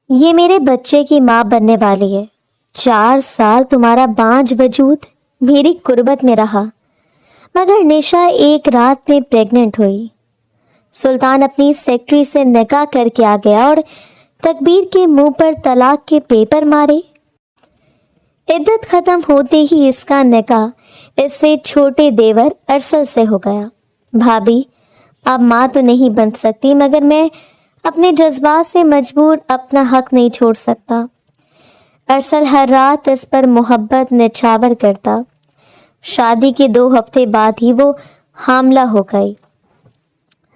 یہ میرے بچے کی ماں بننے والی ہے۔ 4 سال تمہارا بانجھ وجود میری قربت میں رہا، مگر نشا ایک رات میں پریگننٹ ہوئی۔ سلطان اپنی سیکرٹری سے نکاح کر کے آ گیا اور تکبیر کے منہ پر طلاق کے پیپر مارے۔ عدت ختم ہوتے ہی اس کا نکاح اس سے چھوٹے دیور ارسل سے ہو گیا۔ بھابھی اب ماں تو نہیں بن سکتی، مگر میں اپنے جذبات سے مجبور اپنا حق نہیں چھوڑ سکتا۔ ارسل ہر رات اس پر محبت نچھاور کرتا۔ شادی کے 2 ہفتے بعد ہی وہ حاملہ ہو گئی۔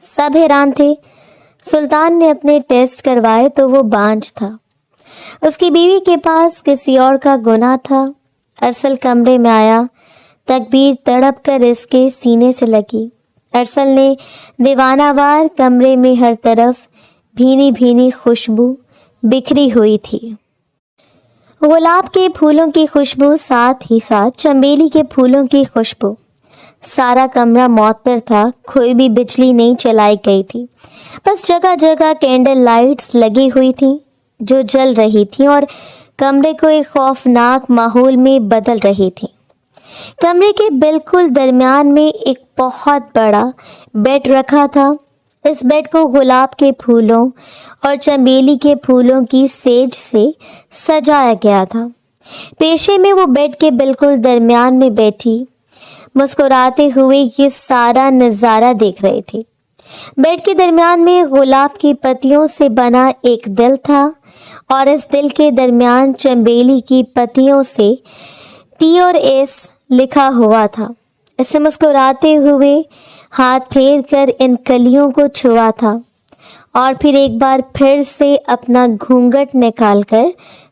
سب حیران تھے۔ سلطان نے اپنے ٹیسٹ کروائے تو وہ بانجھ تھا۔ اس کی بیوی کے پاس کسی اور کا گناہ تھا۔ ارسل کمرے میں آیا، تکبیر تڑپ کر اس کے سینے سے لگی۔ ارسل نے دیوانہ وار کمرے میں ہر طرف بھینی بھینی خوشبو بکھری ہوئی تھی۔ گلاب کے پھولوں کی خوشبو، ساتھ ہی ساتھ چنبیلی کے پھولوں کی خوشبو۔ سارا کمرہ معطر تھا، کوئی بھی بجلی نہیں چلائی گئی تھی، بس جگہ جگہ کینڈل لائٹس لگی ہوئی تھیں جو جل رہی تھیں اور کمرے کو ایک خوفناک ماحول میں بدل رہی تھیں۔ کمرے کے بالکل درمیان میں ایک بہت بڑا بیڈ رکھا تھا۔ اس بیڈ کو گلاب کے پھولوں اور چنبیلی کے پھولوں کی سیج سے سجایا گیا تھا۔ پیشے میں وہ بیڈ کے بالکل درمیان میں بیٹھی مسکراتے ہوئے یہ سارا نظارہ دیکھ رہے تھے۔ بیڈ کے درمیان میں گلاب کی پتیوں سے بنا ایک دل تھا اور اس دل کے درمیان چنبیلی کی پتیوں سے ٹی اور ایس لکھا ہوا تھا۔ اسے مسکراتے ہوئے ہاتھ پھیر کر ان کلیوں کو چھوا تھا اور پھر ایک بار پھر سے اپنا گھونگھٹ نکال کر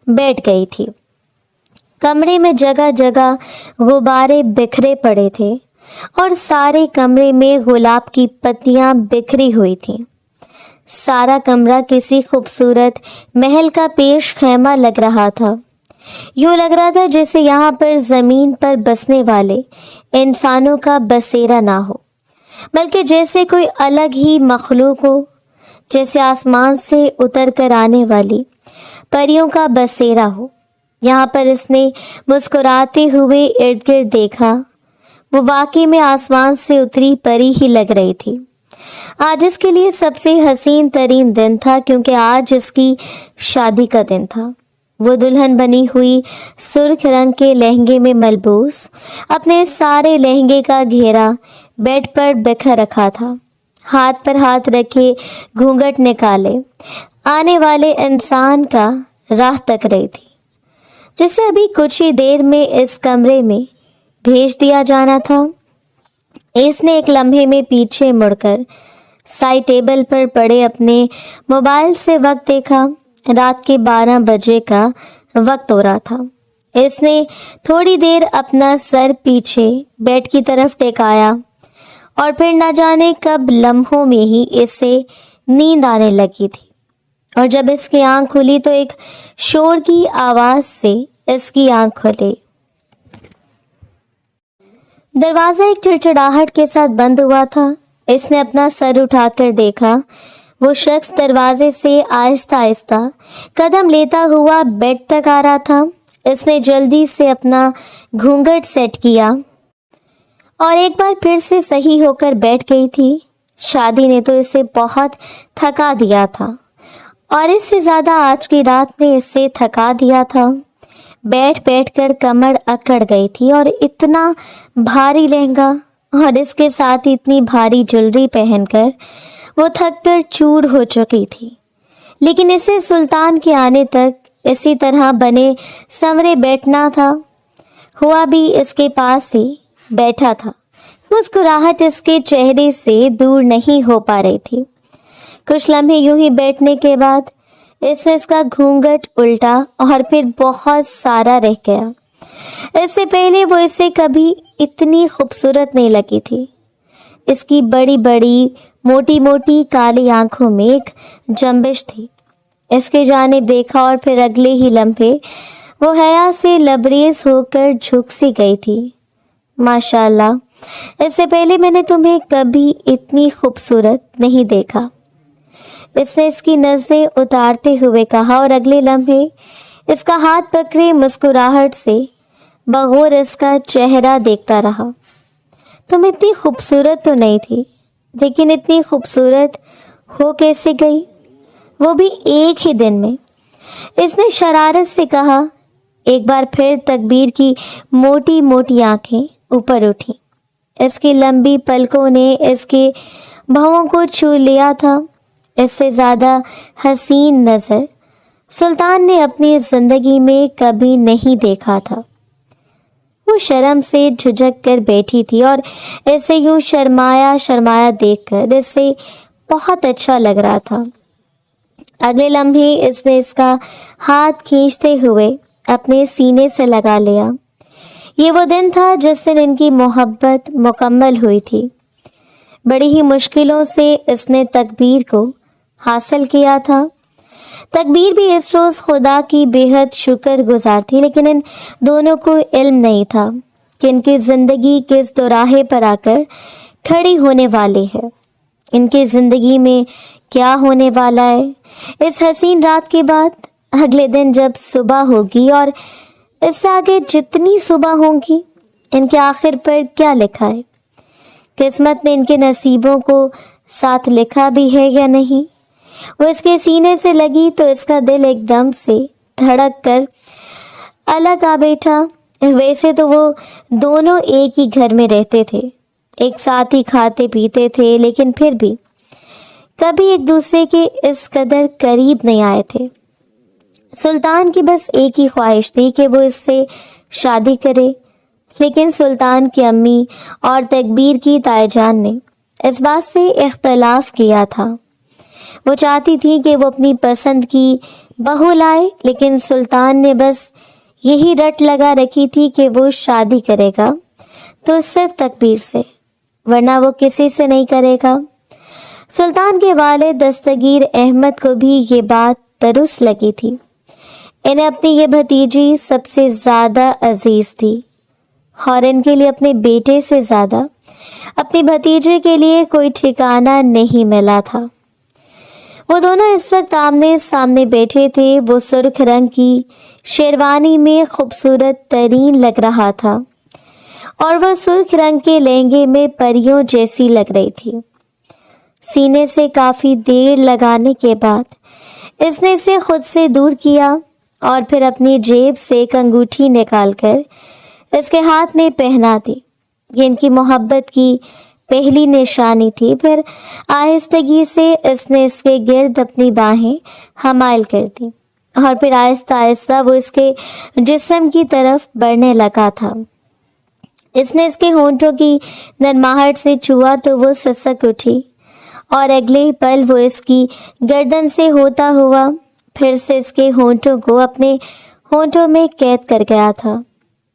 بیٹھ گئی تھی۔ کمرے میں جگہ جگہ غبارے بکھرے پڑے تھے اور سارے کمرے میں گلاب کی پتیاں بکھری ہوئی تھیں۔ سارا کمرہ کسی خوبصورت محل کا پیش خیمہ لگ رہا تھا۔ یوں لگ رہا تھا جیسے یہاں پر زمین پر بسنے والے انسانوں کا بسیرا نہ ہو، بلکہ جیسے کوئی الگ ہی مخلوق ہو، جیسے آسمان سے اتر کر آنے والی پریوں کا بسیرا ہو۔ یہاں پر اس نے مسکراتے ہوئے ارد گرد دیکھا۔ وہ واقعی میں آسمان سے اتری پری ہی لگ رہی تھی۔ آج اس کے لیے سب سے حسین ترین دن تھا، کیونکہ آج اس کی شادی کا دن تھا۔ وہ دلہن بنی ہوئی سرخ رنگ کے لہنگے میں ملبوس اپنے سارے لہنگے کا گھیرا بیڈ پر بکھر رکھا تھا، ہاتھ پر ہاتھ رکھے گھونگھٹ نکالے آنے والے انسان کا راہ تک رہی تھی، جسے ابھی کچھ ہی دیر میں اس کمرے میں بھیج دیا جانا تھا۔ اس نے ایک لمحے میں پیچھے مڑ کر سائڈ ٹیبل پر پڑے اپنے موبائل سے وقت دیکھا۔ رات کے 12 بجے کا وقت ہو رہا تھا۔ اس نے تھوڑی دیر اپنا سر پیچھے بیڈ کی طرف ٹکایا اور پھر نہ جانے کب لمحوں میں ہی اسے نیند آنے لگی تھی، اور جب اس کی آنکھ کھلی تو ایک شور کی آواز سے اس کی آنکھ کھلی۔ دروازہ ایک چڑچڑاہٹ کے ساتھ بند ہوا تھا۔ اس نے اپنا سر اٹھا کر دیکھا۔ وہ شخص دروازے سے آہستہ آہستہ قدم لیتا ہوا بیڈ تک آ رہا تھا۔ اس نے جلدی سے اپنا گھونگھٹ سیٹ کیا اور ایک بار پھر سے صحیح ہو کر بیٹھ گئی تھی۔ شادی نے تو اسے بہت تھکا دیا تھا، اور اس سے زیادہ آج کی رات نے اسے تھکا دیا تھا۔ بیٹھ بیٹھ کر کمر اکڑ گئی تھی، اور اتنا بھاری لہنگا اور اس کے ساتھ اتنی بھاری جویلری پہن کر وہ تھک کر چور ہو چکی تھی۔ لیکن اسے سلطان کے آنے تک اسی طرح بنے سنورے بیٹھنا تھا۔ ہوا بھی اس کے پاس ہی بیٹھا تھا۔ مسکراہٹ اس کے چہرے سے دور نہیں ہو پا رہی تھی۔ کچھ لمحے یوں ہی بیٹھنے کے بعد اس کا گھونگھٹ الٹا اور پھر بہت سارا رہ گیا۔ اس سے پہلے وہ اسے کبھی اتنی خوبصورت نہیں لگی تھی۔ اس کی بڑی بڑی موٹی موٹی کالی آنکھوں میں ایک جنبش تھی۔ اس کے جانب دیکھا اور پھر اگلے ہی لمحے وہ حیا سے لبریز ہو کر جھک سی گئی تھی۔ ماشاءاللہ، اس سے پہلے میں نے تمہیں کبھی اتنی خوبصورت نہیں دیکھا۔ اس نے اس کی نظریں اتارتے ہوئے کہا اور اگلے لمحے اس کا ہاتھ پکڑے مسکراہٹ سے بغور اس کا چہرہ دیکھتا رہا۔ تم اتنی خوبصورت تو نہیں تھی، لیکن اتنی خوبصورت ہو کیسے گئی، وہ بھی ایک ہی دن میں؟ اس نے شرارت سے کہا۔ ایک بار پھر تکبیر کی موٹی موٹی آنکھیں اوپر اٹھیں۔ اس کی لمبی پلکوں نے اس کے بھووں کو چھو لیا تھا۔ اس سے زیادہ حسین نظر سلطان نے اپنی زندگی میں کبھی نہیں دیکھا تھا۔ وہ شرم سے جھجک کر بیٹھی تھی اور اسے یوں شرمایا شرمایا دیکھ کر اس سے بہت اچھا لگ رہا تھا۔ اگلے لمحے اس نے اس کا ہاتھ کھینچتے ہوئے اپنے سینے سے لگا لیا۔ یہ وہ دن تھا جس دن ان کی محبت مکمل ہوئی تھی۔ بڑی ہی مشکلوں سے اس نے تکبیر کو حاصل کیا تھا۔ تکبیر بھی اس روز خدا کی بے حد شکر گزار تھی، لیکن ان دونوں کو علم نہیں تھا کہ ان کی زندگی کس دوراہے پر آ کر کھڑی ہونے والی ہے، ان کی زندگی میں کیا ہونے والا ہے۔ اس حسین رات کے بعد اگلے دن جب صبح ہوگی اور اس سے آگے جتنی صبح ہوں گی، ان کے آخر پر کیا لکھا ہے؟ قسمت نے ان کے نصیبوں کو ساتھ لکھا بھی ہے یا نہیں؟ وہ اس کے سینے سے لگی تو اس کا دل ایک دم سے دھڑک کر الگ آ بیٹھا۔ ویسے تو وہ دونوں ایک ہی گھر میں رہتے تھے، ایک ساتھ ہی کھاتے پیتے تھے، لیکن پھر بھی کبھی ایک دوسرے کے اس قدر قریب نہیں آئے تھے۔ سلطان کی بس ایک ہی خواہش تھی کہ وہ اس سے شادی کرے، لیکن سلطان کی امی اور تکبیر کی تائی جان نے اس بات سے اختلاف کیا تھا۔ وہ چاہتی تھی کہ وہ اپنی پسند کی بہو لائے، لیکن سلطان نے بس یہی رٹ لگا رکھی تھی کہ وہ شادی کرے گا تو صرف تکبیر سے، ورنہ وہ کسی سے نہیں کرے گا۔ سلطان کے والد دستگیر احمد کو بھی یہ بات درست لگی تھی۔ انہیں اپنی یہ بھتیجی سب سے زیادہ عزیز تھی اور ان کے لیے اپنے بیٹے سے زیادہ اپنی بھتیجے کے لیے کوئی ٹھکانہ نہیں ملا تھا۔ وہ دونوں اس وقت آمنے سامنے بیٹھے تھے۔ وہ سرخ رنگ کی شیروانی میں خوبصورت ترین لگ رہا تھا اور وہ سرخ رنگ کے لہنگے میں پریوں جیسی لگ رہی تھی۔ سینے سے کافی دیر لگانے کے بعد اس نے اسے خود سے دور کیا اور پھر اپنی جیب سے ایک انگوٹھی نکال کر اس کے ہاتھ میں پہنا دی۔ یہ ان کی محبت کی پہلی نشانی تھی۔ پھر آہستگی سے اس نے اس کے گرد اپنی باہیں حمائل کر دی اور پھر آہستہ آہستہ وہ اس کے جسم کی طرف بڑھنے لگا تھا۔ اس نے اس کے ہونٹوں کی نرماہٹ سے چھوا تو وہ سسک اٹھی اور اگلے ہی پل وہ اس کی گردن سے ہوتا ہوا پھر سے اس کے ہونٹوں کو اپنے ہونٹوں میں قید کر گیا تھا۔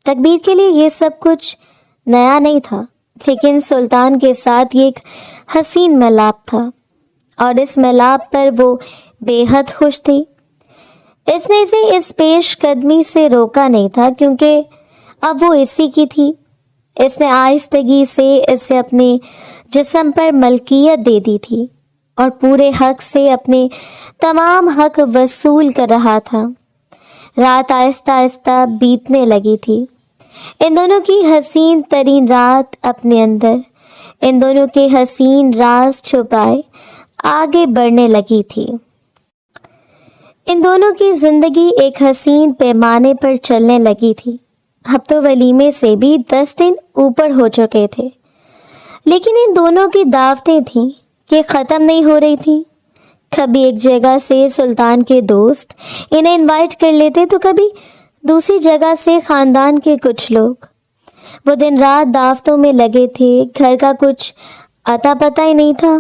تکبیر کے لیے یہ سب کچھ نیا نہیں تھا، لیکن سلطان کے ساتھ یہ ایک حسین ملاپ تھا اور اس ملاپ پر وہ بے حد خوش تھی۔ اس نے اسے اس پیش قدمی سے روکا نہیں تھا کیونکہ اب وہ اسی کی تھی۔ اس نے آہستگی سے اسے اپنے جسم پر ملکیت دے دی تھی اور پورے حق سے اپنے تمام حق وصول کر رہا تھا۔ رات آہستہ آہستہ بیتنے لگی تھی۔ ان دونوں کی حسین ترین رات اپنے اندر ان دونوں کے حسین راز چھپائے آگے بڑھنے لگی تھی۔ ان دونوں کی زندگی ایک حسین پیمانے پر چلنے لگی تھی۔ اب تو ولیمے سے بھی 10 دن اوپر ہو چکے تھے، لیکن ان دونوں کی دعوتیں تھیں کہ ختم نہیں ہو رہی تھیں۔ کبھی ایک جگہ سے سلطان کے دوست انہیں انوائٹ کر لیتے تو کبھی دوسری جگہ سے خاندان کے کچھ لوگ۔ وہ دن رات دعوتوں میں لگے تھے۔ گھر کا کچھ اتا پتہ ہی نہیں تھا۔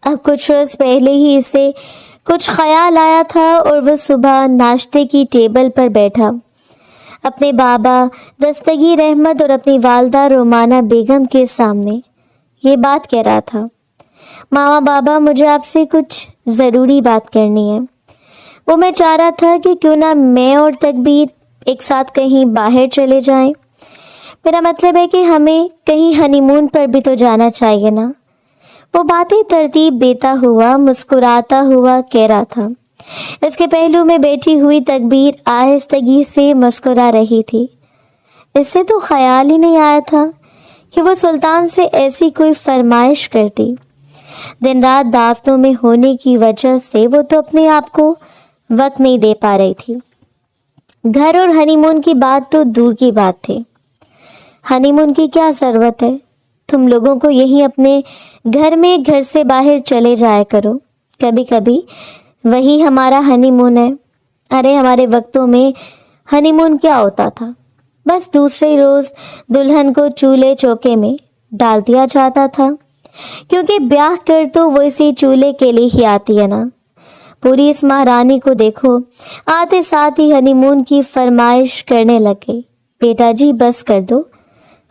اب کچھ روز پہلے ہی اسے کچھ خیال آیا تھا اور وہ صبح ناشتے کی ٹیبل پر بیٹھا اپنے بابا دستگیر احمد اور اپنی والدہ رومانہ بیگم کے سامنے یہ بات کہہ رہا تھا۔ ماما بابا، مجھے آپ سے کچھ ضروری بات کرنی ہے۔ وہ میں چاہ رہا تھا کہ کیوں نہ میں اور تکبیر ایک ساتھ کہیں باہر چلے جائیں۔ میرا مطلب ہے کہ ہمیں کہیں ہنی مون پر بھی تو جانا چاہیے نا۔ وہ باتیں ترتیب دیتا ہوا مسکراتا ہوا کہہ رہا تھا۔ اس کے پہلو میں بیٹھی ہوئی تکبیر آہستگی سے مسکرا رہی تھی۔ اسے تو خیال ہی نہیں آیا تھا کہ وہ سلطان سے ایسی کوئی فرمائش کرتی۔ دن رات دعوتوں میں ہونے کی وجہ سے وہ تو اپنے آپ کو وقت نہیں دے پا رہی تھی۔ گھر اور ہنی مون کی بات تو دور کی بات تھی۔ ہنی مون کی کیا ضرورت ہے؟ تم لوگوں کو یہی اپنے گھر میں گھر سے باہر چلے جایا کرو، کبھی کبھی وہی ہمارا ہنی مون ہے۔ ارے ہمارے وقتوں میں ہنی مون کیا ہوتا تھا؟ بس دوسرے روز دلہن کو چولہے چوکے میں ڈال دیا جاتا تھا، کیونکہ بیاہ کر تو وہ اسی چولہے کے لیے ہی آتی ہے نا۔ پوری اس مہارانی کو دیکھو، آتے ساتھ ہی ہنی مون کی فرمائش کرنے لگے۔ بیٹا جی بس کر دو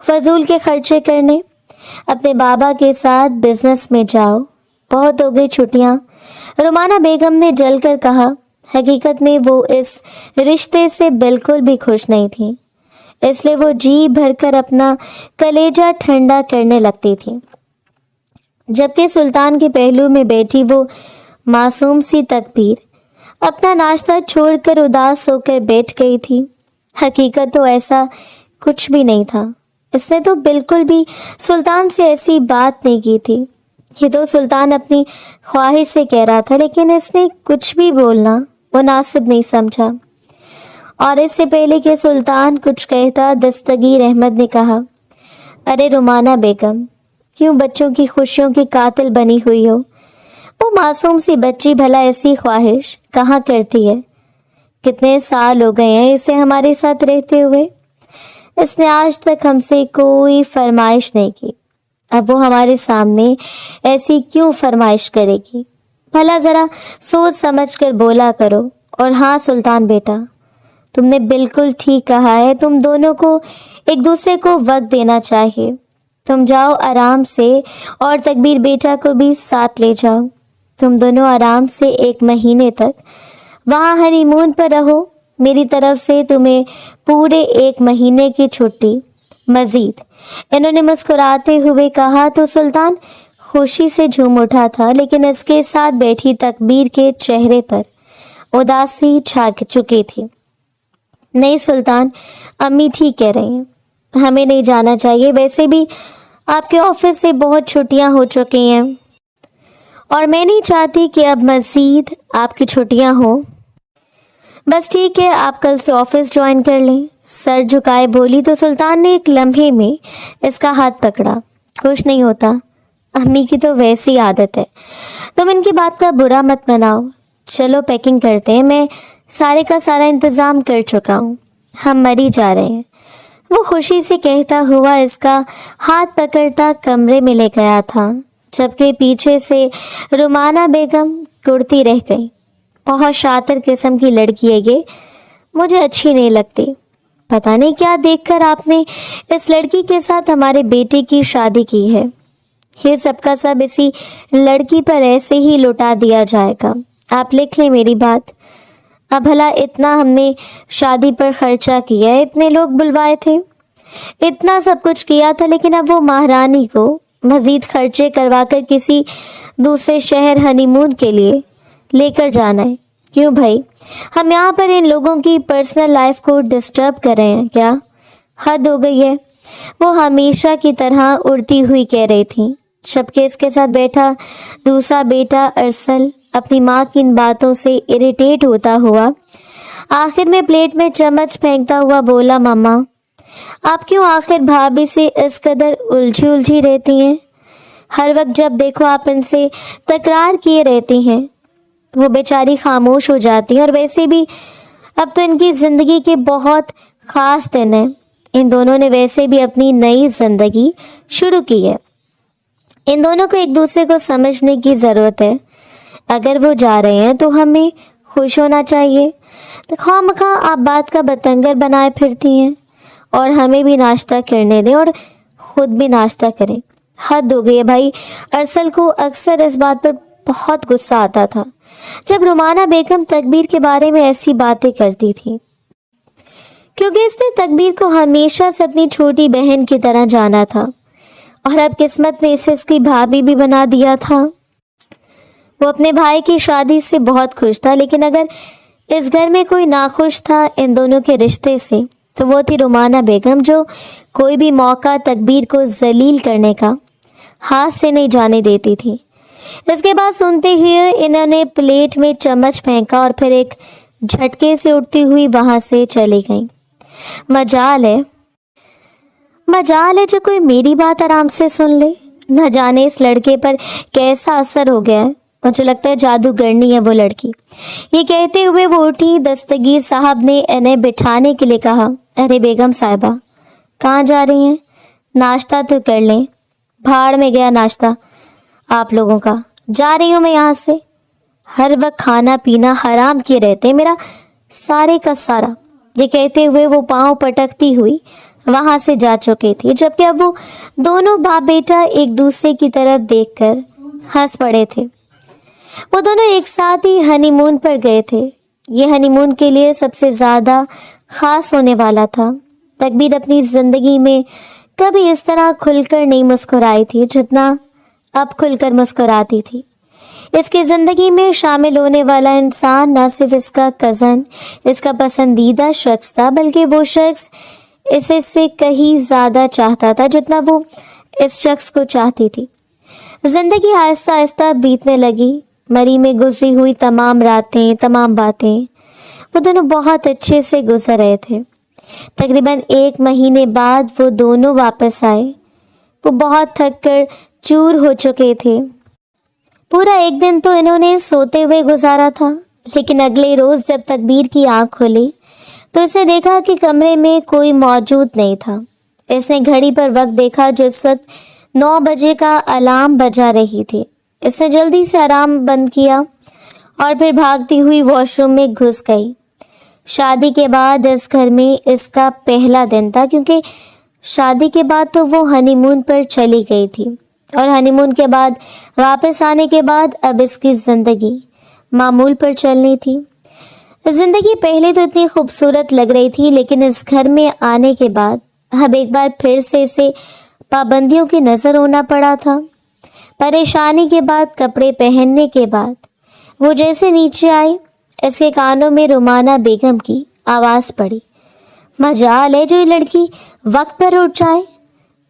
فضول کے خرچے کرنے، اپنے بابا کے ساتھ بزنس میں جاؤ، بہت ہو گئی چھٹیاں۔ رومانہ بیگم نے جل کر کہا۔ حقیقت میں وہ اس رشتے سے بالکل بھی خوش نہیں تھی، اس لیے وہ جی بھر کر اپنا کلیجہ ٹھنڈا کرنے لگتی تھی، جبکہ سلطان کے پہلو میں بیٹھی وہ معصوم سی تکبیر اپنا ناشتہ چھوڑ کر اداس ہو کر بیٹھ گئی تھی۔ حقیقت تو ایسا کچھ بھی نہیں تھا، اس نے تو بالکل بھی سلطان سے ایسی بات نہیں کی تھی۔ یہ تو سلطان اپنی خواہش سے کہہ رہا تھا، لیکن اس نے کچھ بھی بولنا مناسب نہیں سمجھا۔ اور اس سے پہلے کہ سلطان کچھ کہتا، دستگیر احمد نے کہا، ارے رومانہ بیگم، کیوں بچوں کی خوشیوں کی قاتل بنی ہوئی ہو؟ وہ معصوم سی بچی بھلا ایسی خواہش کہاں کرتی ہے؟ کتنے سال ہو گئے ہیں اسے ہمارے ساتھ رہتے ہوئے، اس نے آج تک ہم سے کوئی فرمائش نہیں کی، اب وہ ہمارے سامنے ایسی کیوں فرمائش کرے گی؟ بھلا ذرا سوچ سمجھ کر بولا کرو۔ اور ہاں سلطان بیٹا، تم نے بالکل ٹھیک کہا ہے، تم دونوں کو ایک دوسرے کو وقت دینا چاہیے۔ تم جاؤ آرام سے، اور تکبیر بیٹا کو بھی ساتھ لے جاؤ۔ تم دونوں آرام سے 1 مہینے تک وہاں ہنی مون پر رہو، میری طرف سے تمہیں پورے 1 مہینے کی چھٹی مزید۔ انہوں نے مسکراتے ہوئے کہا تو سلطان خوشی سے جھوم اٹھا تھا، لیکن اس کے ساتھ بیٹھی تکبیر کے چہرے پر اداسی چھا چکی تھی۔ نہیں سلطان، امی ٹھیک کہہ رہی ہیں، ہمیں نہیں جانا چاہیے، ویسے بھی آپ کے آفس سے بہت چھٹیاں ہو چکی ہیں اور میں نہیں چاہتی کہ اب مزید آپ کی چھٹیاں ہوں۔ بس ٹھیک ہے، آپ کل سے آفس جوائن کر لیں، سر جھکائے بولی تو سلطان نے ایک لمحے میں اس کا ہاتھ پکڑا۔ کچھ نہیں ہوتا، امی کی تو ویسی عادت ہے، تم ان کی بات کا برا مت مناؤ۔ چلو پیکنگ کرتے ہیں، میں سارے کا سارا انتظام کر چکا ہوں، ہم مر ہی جا رہے ہیں۔ وہ خوشی سے کہتا ہوا اس کا ہاتھ پکڑتا کمرے میں لے گیا تھا، جبکہ پیچھے سے رومانہ بیگم کرتی رہ گئی۔ بہت شاطر قسم کی لڑکی ہے یہ، مجھے اچھی نہیں لگتی، پتہ نہیں کیا دیکھ کر آپ نے اس لڑکی کے ساتھ ہمارے بیٹے کی شادی کی ہے۔ یہ سب کا سب اسی لڑکی پر ایسے ہی لوٹا دیا جائے گا، آپ لکھ لیں میری بات۔ اب بھلا اتنا ہم نے شادی پر خرچہ کیا ہے، اتنے لوگ بلوائے تھے، اتنا سب کچھ کیا تھا، لیکن اب وہ مہارانی کو مزید خرچے کروا کر کسی دوسرے شہر ہنی مون کے لیے لے کر جانا ہے؟ کیوں بھائی، ہم یہاں پر ان لوگوں کی پرسنل لائف کو ڈسٹرب کر رہے ہیں کیا؟ حد ہو گئی ہے، وہ ہمیشہ کی طرح اڑتی ہوئی کہہ رہی تھی، جبکہ اس کے ساتھ بیٹھا دوسرا بیٹا ارسل اپنی ماں کی ان باتوں سے اریٹیٹ ہوتا ہوا آخر میں پلیٹ میں چمچ پھینکتا ہوا بولا، ماما آپ کیوں آخر بھابھی سے اس قدر الجھی رہتی ہیں؟ ہر وقت جب دیکھو آپ ان سے تکرار کیے رہتی ہیں، وہ بیچاری خاموش ہو جاتی ہیں، اور ویسے بھی اب تو ان کی زندگی کے بہت خاص دن ہیں، ان دونوں نے ویسے بھی اپنی نئی زندگی شروع کی ہے، ان دونوں کو ایک دوسرے کو سمجھنے کی ضرورت ہے۔ اگر وہ جا رہے ہیں تو ہمیں خوش ہونا چاہیے، تو خواہ مخواہ آپ بات کا بتنگڑ بنائے پھرتی ہیں، اور ہمیں بھی ناشتہ کرنے دیں اور خود بھی ناشتہ کریں۔ حد ہو گئی ہے بھائی۔ ارسل کو اکثر اس بات پر بہت غصہ آتا تھا جب رومانہ بیگم تکبیر کے بارے میں ایسی باتیں کرتی تھی، کیونکہ اس نے تکبیر کو ہمیشہ سے اپنی چھوٹی بہن کی طرح جانا تھا، और अब किस्मत ने इसे इसकी भाभी भी बना दिया था। वो अपने भाई की शादी से बहुत खुश था, लेकिन अगर इस घर में कोई नाखुश था इन दोनों के रिश्ते से तो वो थी रुमाना बेगम, जो कोई भी मौका तकबीर को जलील करने का हाथ से नहीं जाने देती थी। इसके बाद सुनते हुए इन्होंने प्लेट में चम्मच फेंका और फिर एक झटके से उठती हुई वहां से चली गई। मजाल है जो कोई मेरी बात आराम से सुन ले। न जाने इस लड़के पर कैसा असर हो गया है, मुझे लगता है जादूगरनी है वो लड़की। ये कहते हुए वो उठी। दस्तगीर साहब ने इन्हें बिठाने के लिए कहा, अरे बेगम साहिबा कहाँ जा रही हैं? नाश्ता तो कर लें। भाड़ में गया नाश्ता आप लोगों का, जा रही हूँ मैं यहाँ से। हर वक्त खाना पीना हराम किए रहते मेरा सारे का सारा। ये कहते हुए वो पाँव पटकती हुई वहाँ से जा चुकी थी, जबकि अब वो दोनों बाप बेटा एक दूसरे की तरफ देखकर हंस पड़े थे। वो दोनों एक साथ ही हनीमून पर गए थे। ये हनीमून के लिए सबसे ज़्यादा ख़ास होने वाला था। तकबीर अपनी ज़िंदगी में कभी इस तरह खुलकर नहीं मुस्कुराई थी जितना अब खुलकर मुस्कुराती थी। इसकी ज़िंदगी में शामिल होने वाला इंसान न सिर्फ इसका कज़न, इसका पसंदीदा शख्स था, बल्कि वो शख्स इसे से कहीं ज़्यादा चाहता था जितना वो इस शख्स को चाहती थी। ज़िंदगी आहिस्ता आहिस्ता बीतने लगी। मरी में गुजरी हुई तमाम रातें, तमाम बातें वो दोनों बहुत अच्छे से गुजर रहे थे। तकरीबन 1 महीने बाद वो दोनों वापस आए। वो बहुत थक कर चूर हो चुके थे। पूरा एक दिन तो इन्होंने सोते हुए गुजारा था, लेकिन अगले रोज़ जब तकबीर की आंख खुली तो इसने देखा कि कमरे में कोई मौजूद नहीं था। इसने घड़ी पर वक्त देखा, जिस वक्त 9 बजे का अलार्म बजा रही थी। इसने जल्दी से अलार्म बंद किया और फिर भागती हुई वॉशरूम में घुस गई। शादी के बाद इस घर में इसका पहला दिन था, क्योंकि शादी के बाद तो वो हनीमून पर चली गई थी और हनीमून के बाद वापस आने के बाद अब इसकी ज़िंदगी मामूल पर चलनी थी। ज़िंदगी पहले तो इतनी खूबसूरत लग रही थी, लेकिन इस घर में आने के बाद अब एक बार फिर से इसे पाबंदियों की नज़र होना पड़ा था। परेशानी के बाद, कपड़े पहनने के बाद वो जैसे नीचे आई, इसके कानों में रुमाना बेगम की आवाज़ पड़ी। मजाल है जो ये लड़की वक्त पर उठ जाए।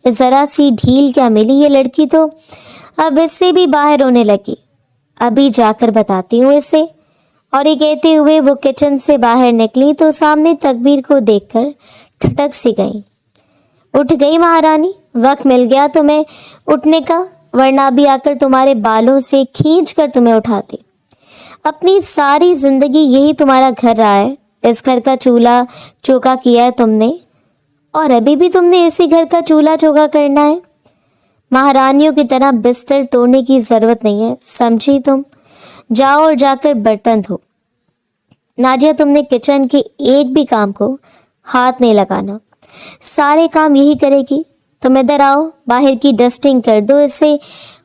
ज़रा सी ढील क्या मिली, ये लड़की तो अब इससे भी बाहर होने लगी। अभी जाकर बताती हूँ इसे। और ये कहते हुए वो किचन से बाहर निकली तो सामने तकबीर को देखकर ठटक सी गई। उठ गई महारानी, वक्त मिल गया तुम्हें उठने का, वरना भी आकर तुम्हारे बालों से खींच कर तुम्हें उठाती। अपनी सारी ज़िंदगी यही तुम्हारा घर रहा है। इस घर का चूल्हा चौका किया है तुमने, और अभी भी तुमने इसी घर का चूल्हा चौका करना है। महारानियों की तरह बिस्तर तोड़ने की ज़रूरत नहीं है, समझी तुम? जाओ और जाकर बर्तन धो। नाजिया, तुमने किचन के एक भी काम को हाथ नहीं लगाना, सारे काम यही करेगी। तुम इधर आओ, बाहर की डस्टिंग कर दो। इससे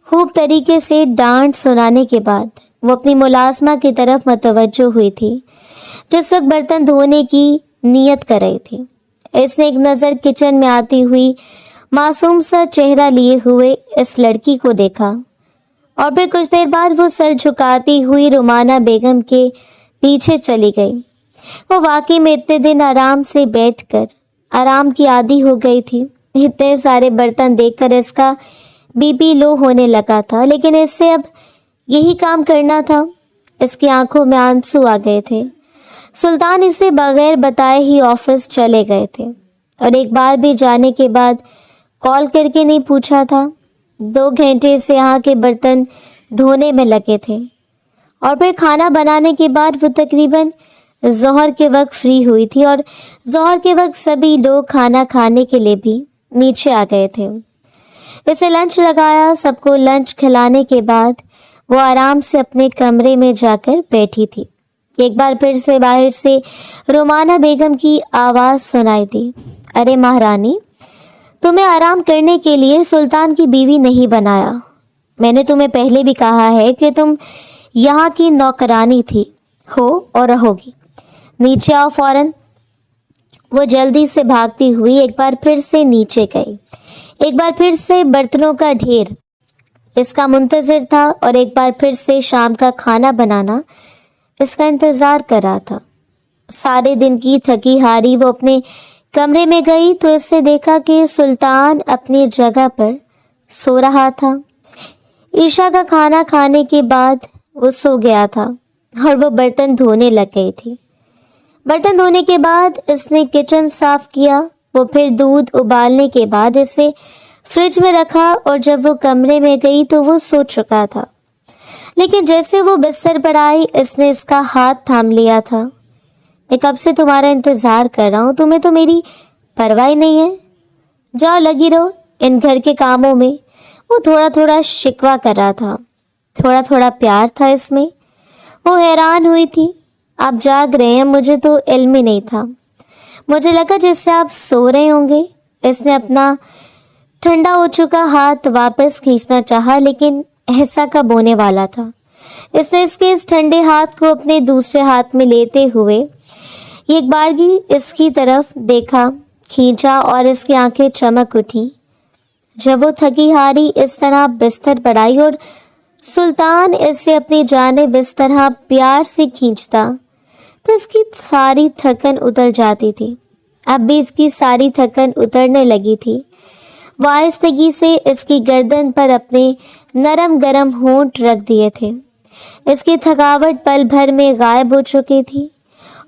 खूब तरीके से डांट सुनाने के बाद वो अपनी मुलाजमा की तरफ मतवज्जो हुई थी, जिस वक्त बर्तन धोने की नीयत कर रही थी। इसने एक नज़र किचन में आती हुई मासूम सा चेहरा लिए हुए इस लड़की को देखा और फिर कुछ देर बाद वो सर झुकाती हुई रुमाना बेगम के पीछे चली गई। वो वाकई में इतने दिन आराम से बैठकर आराम की आदी हो गई थी। इतने सारे बर्तन देखकर इसका बीपी लो होने लगा था, लेकिन इससे अब यही काम करना था। इसकी आंखों में आंसू आ गए थे। सुल्तान इसे बगैर बताए ही ऑफिस चले गए थे और एक बार भी जाने के बाद कॉल करके नहीं पूछा था। 2 घंटे से यहाँ के बर्तन धोने में लगे थे और फिर खाना बनाने के बाद वो तकरीबन ज़ोहर के वक्त फ्री हुई थी और ज़ोहर के वक्त सभी लोग खाना खाने के लिए भी नीचे आ गए थे। इसे लंच लगाया। सबको लंच खिलाने के बाद वो आराम से अपने कमरे में जाकर बैठी थी। एक बार फिर से बाहर से रुमाना बेगम की आवाज़ सुनाई दी। अरे महारानी, तुम्हें आराम करने के लिए सुल्तान की बीवी नहीं बनाया। मैंने तुम्हें पहले भी कहा है कि तुम यहाँ की नौकरानी थी, हो और रहोगी। नीचे आओ फौरन। वो जल्दी से भागती हुई एक बार फिर से नीचे गई। एक बार फिर से बर्तनों का ढेर इसका मुंतज़िर था और एक बार फिर से शाम का खाना बनाना इसका इंतज़ार कर रहा था। सारे दिन की थकी हारी वो अपने कमरे में गई तो इसने देखा कि सुल्तान अपनी जगह पर सो रहा था। ईशा का खाना खाने के बाद वो सो गया था और वो बर्तन धोने लग गई थी। बर्तन धोने के बाद इसने किचन साफ किया। वो फिर दूध उबालने के बाद इसे फ्रिज में रखा और जब वो कमरे में गई तो वो सो चुका था। लेकिन जैसे वो बिस्तर पर आई इसने इसका हाथ थाम लिया था। मैं कब से तुम्हारा इंतज़ार कर रहा हूँ, तुम्हें तो मेरी परवाह ही नहीं है। जाओ लगी रहो इन घर के कामों में। वो थोड़ा थोड़ा शिकवा कर रहा था, थोड़ा थोड़ा प्यार था इसमें। वो हैरान हुई थी, आप जाग रहे हैं, मुझे तो इल्म ही नहीं था। मुझे लगा जैसे आप सो रहे होंगे। इसने अपना ठंडा हो चुका हाथ वापस खींचना चाहा लेकिन ऐसा कब होने वाला था। इसने इसके इस ठंडे हाथ को अपने दूसरे हाथ में लेते हुए एक बारगी इसकी तरफ देखा, खींचा और इसकी आंखें चमक उठी। जब वो थकी हारी इस तरह बिस्तर पर आई और सुल्तान इसे अपनी जानिब इस तरह प्यार से खींचता तो इसकी सारी थकन उतर जाती थी। अब भी इसकी सारी थकन उतरने लगी थी। वो आहिस्तगी से इसकी गर्दन पर अपने नरम गरम होंठ रख दिए थे। इसकी थकावट पल भर में गायब हो चुकी थी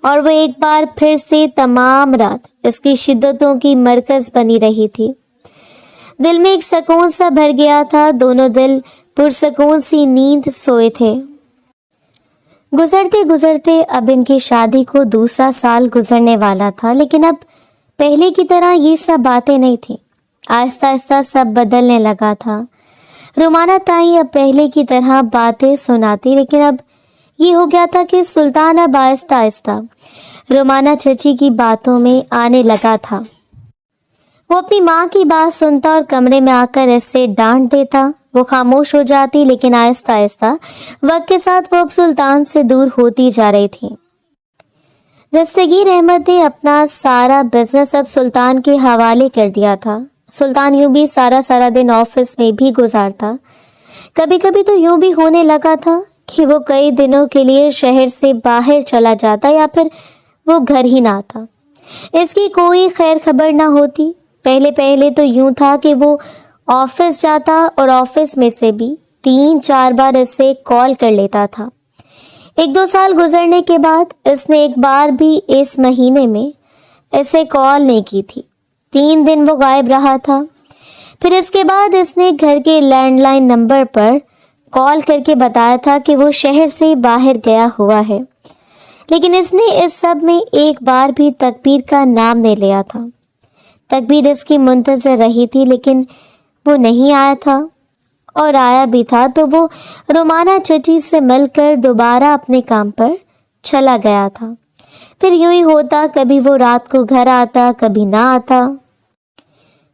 और वो एक बार फिर से तमाम रात इसकी शिद्दतों की मरकज़ बनी रही थी। दिल में एक सुकून सा भर गया था। दोनों दिल पुरसुकून सी नींद सोए थे। गुजरते गुजरते अब इनकी शादी को दूसरा साल गुजरने वाला था, लेकिन अब पहले की तरह ये सब बातें नहीं थी। आहिस्ता आहिस्ता सब बदलने लगा था। रुमाना ताई अब पहले की तरह बातें सुनाती, लेकिन अब ये हो गया था कि सुल्तान अब आहिस्ता आहिस्ता रुमाना चची की बातों में आने लगा था। वो अपनी माँ की बात सुनता और कमरे में आकर ऐसे डांट देता। वो खामोश हो जाती, लेकिन आहिस्ता आहिस्ता वक्त के साथ वो अब सुल्तान से दूर होती जा रही थी। दस्तगीर अहमद ने अपना सारा बिजनेस अब सुल्तान के हवाले कर दिया था। सुल्तान यूं भी सारा सारा दिन ऑफिस में भी गुजारता। कभी कभी तो यूं भी होने लगा था कि वो कई दिनों के लिए शहर से बाहर चला जाता या फिर वो घर ही ना आता। इसकी कोई खैर खबर ना होती। पहले पहले तो यूं था कि वो ऑफिस जाता और ऑफिस में से भी 3-4 बार इसे कॉल कर लेता था। 1-2 साल गुजरने के बाद इसने एक बार भी इस महीने में इसे कॉल नहीं की थी। 3 दिन वो गायब रहा था। फिर इसके बाद इसने घर के लैंडलाइन नंबर पर कॉल करके बताया था कि वो शहर से बाहर गया हुआ है, लेकिन इसने इस सब में एक बार भी तकबीर का नाम नहीं लिया था। तकबीर इसकी मुंतज़िर रही थी, लेकिन वो नहीं आया था, और आया भी था तो वो रुमाना चची से मिलकर दोबारा अपने काम पर चला गया था। फिर यूं ही होता, कभी वो रात को घर आता, कभी ना आता,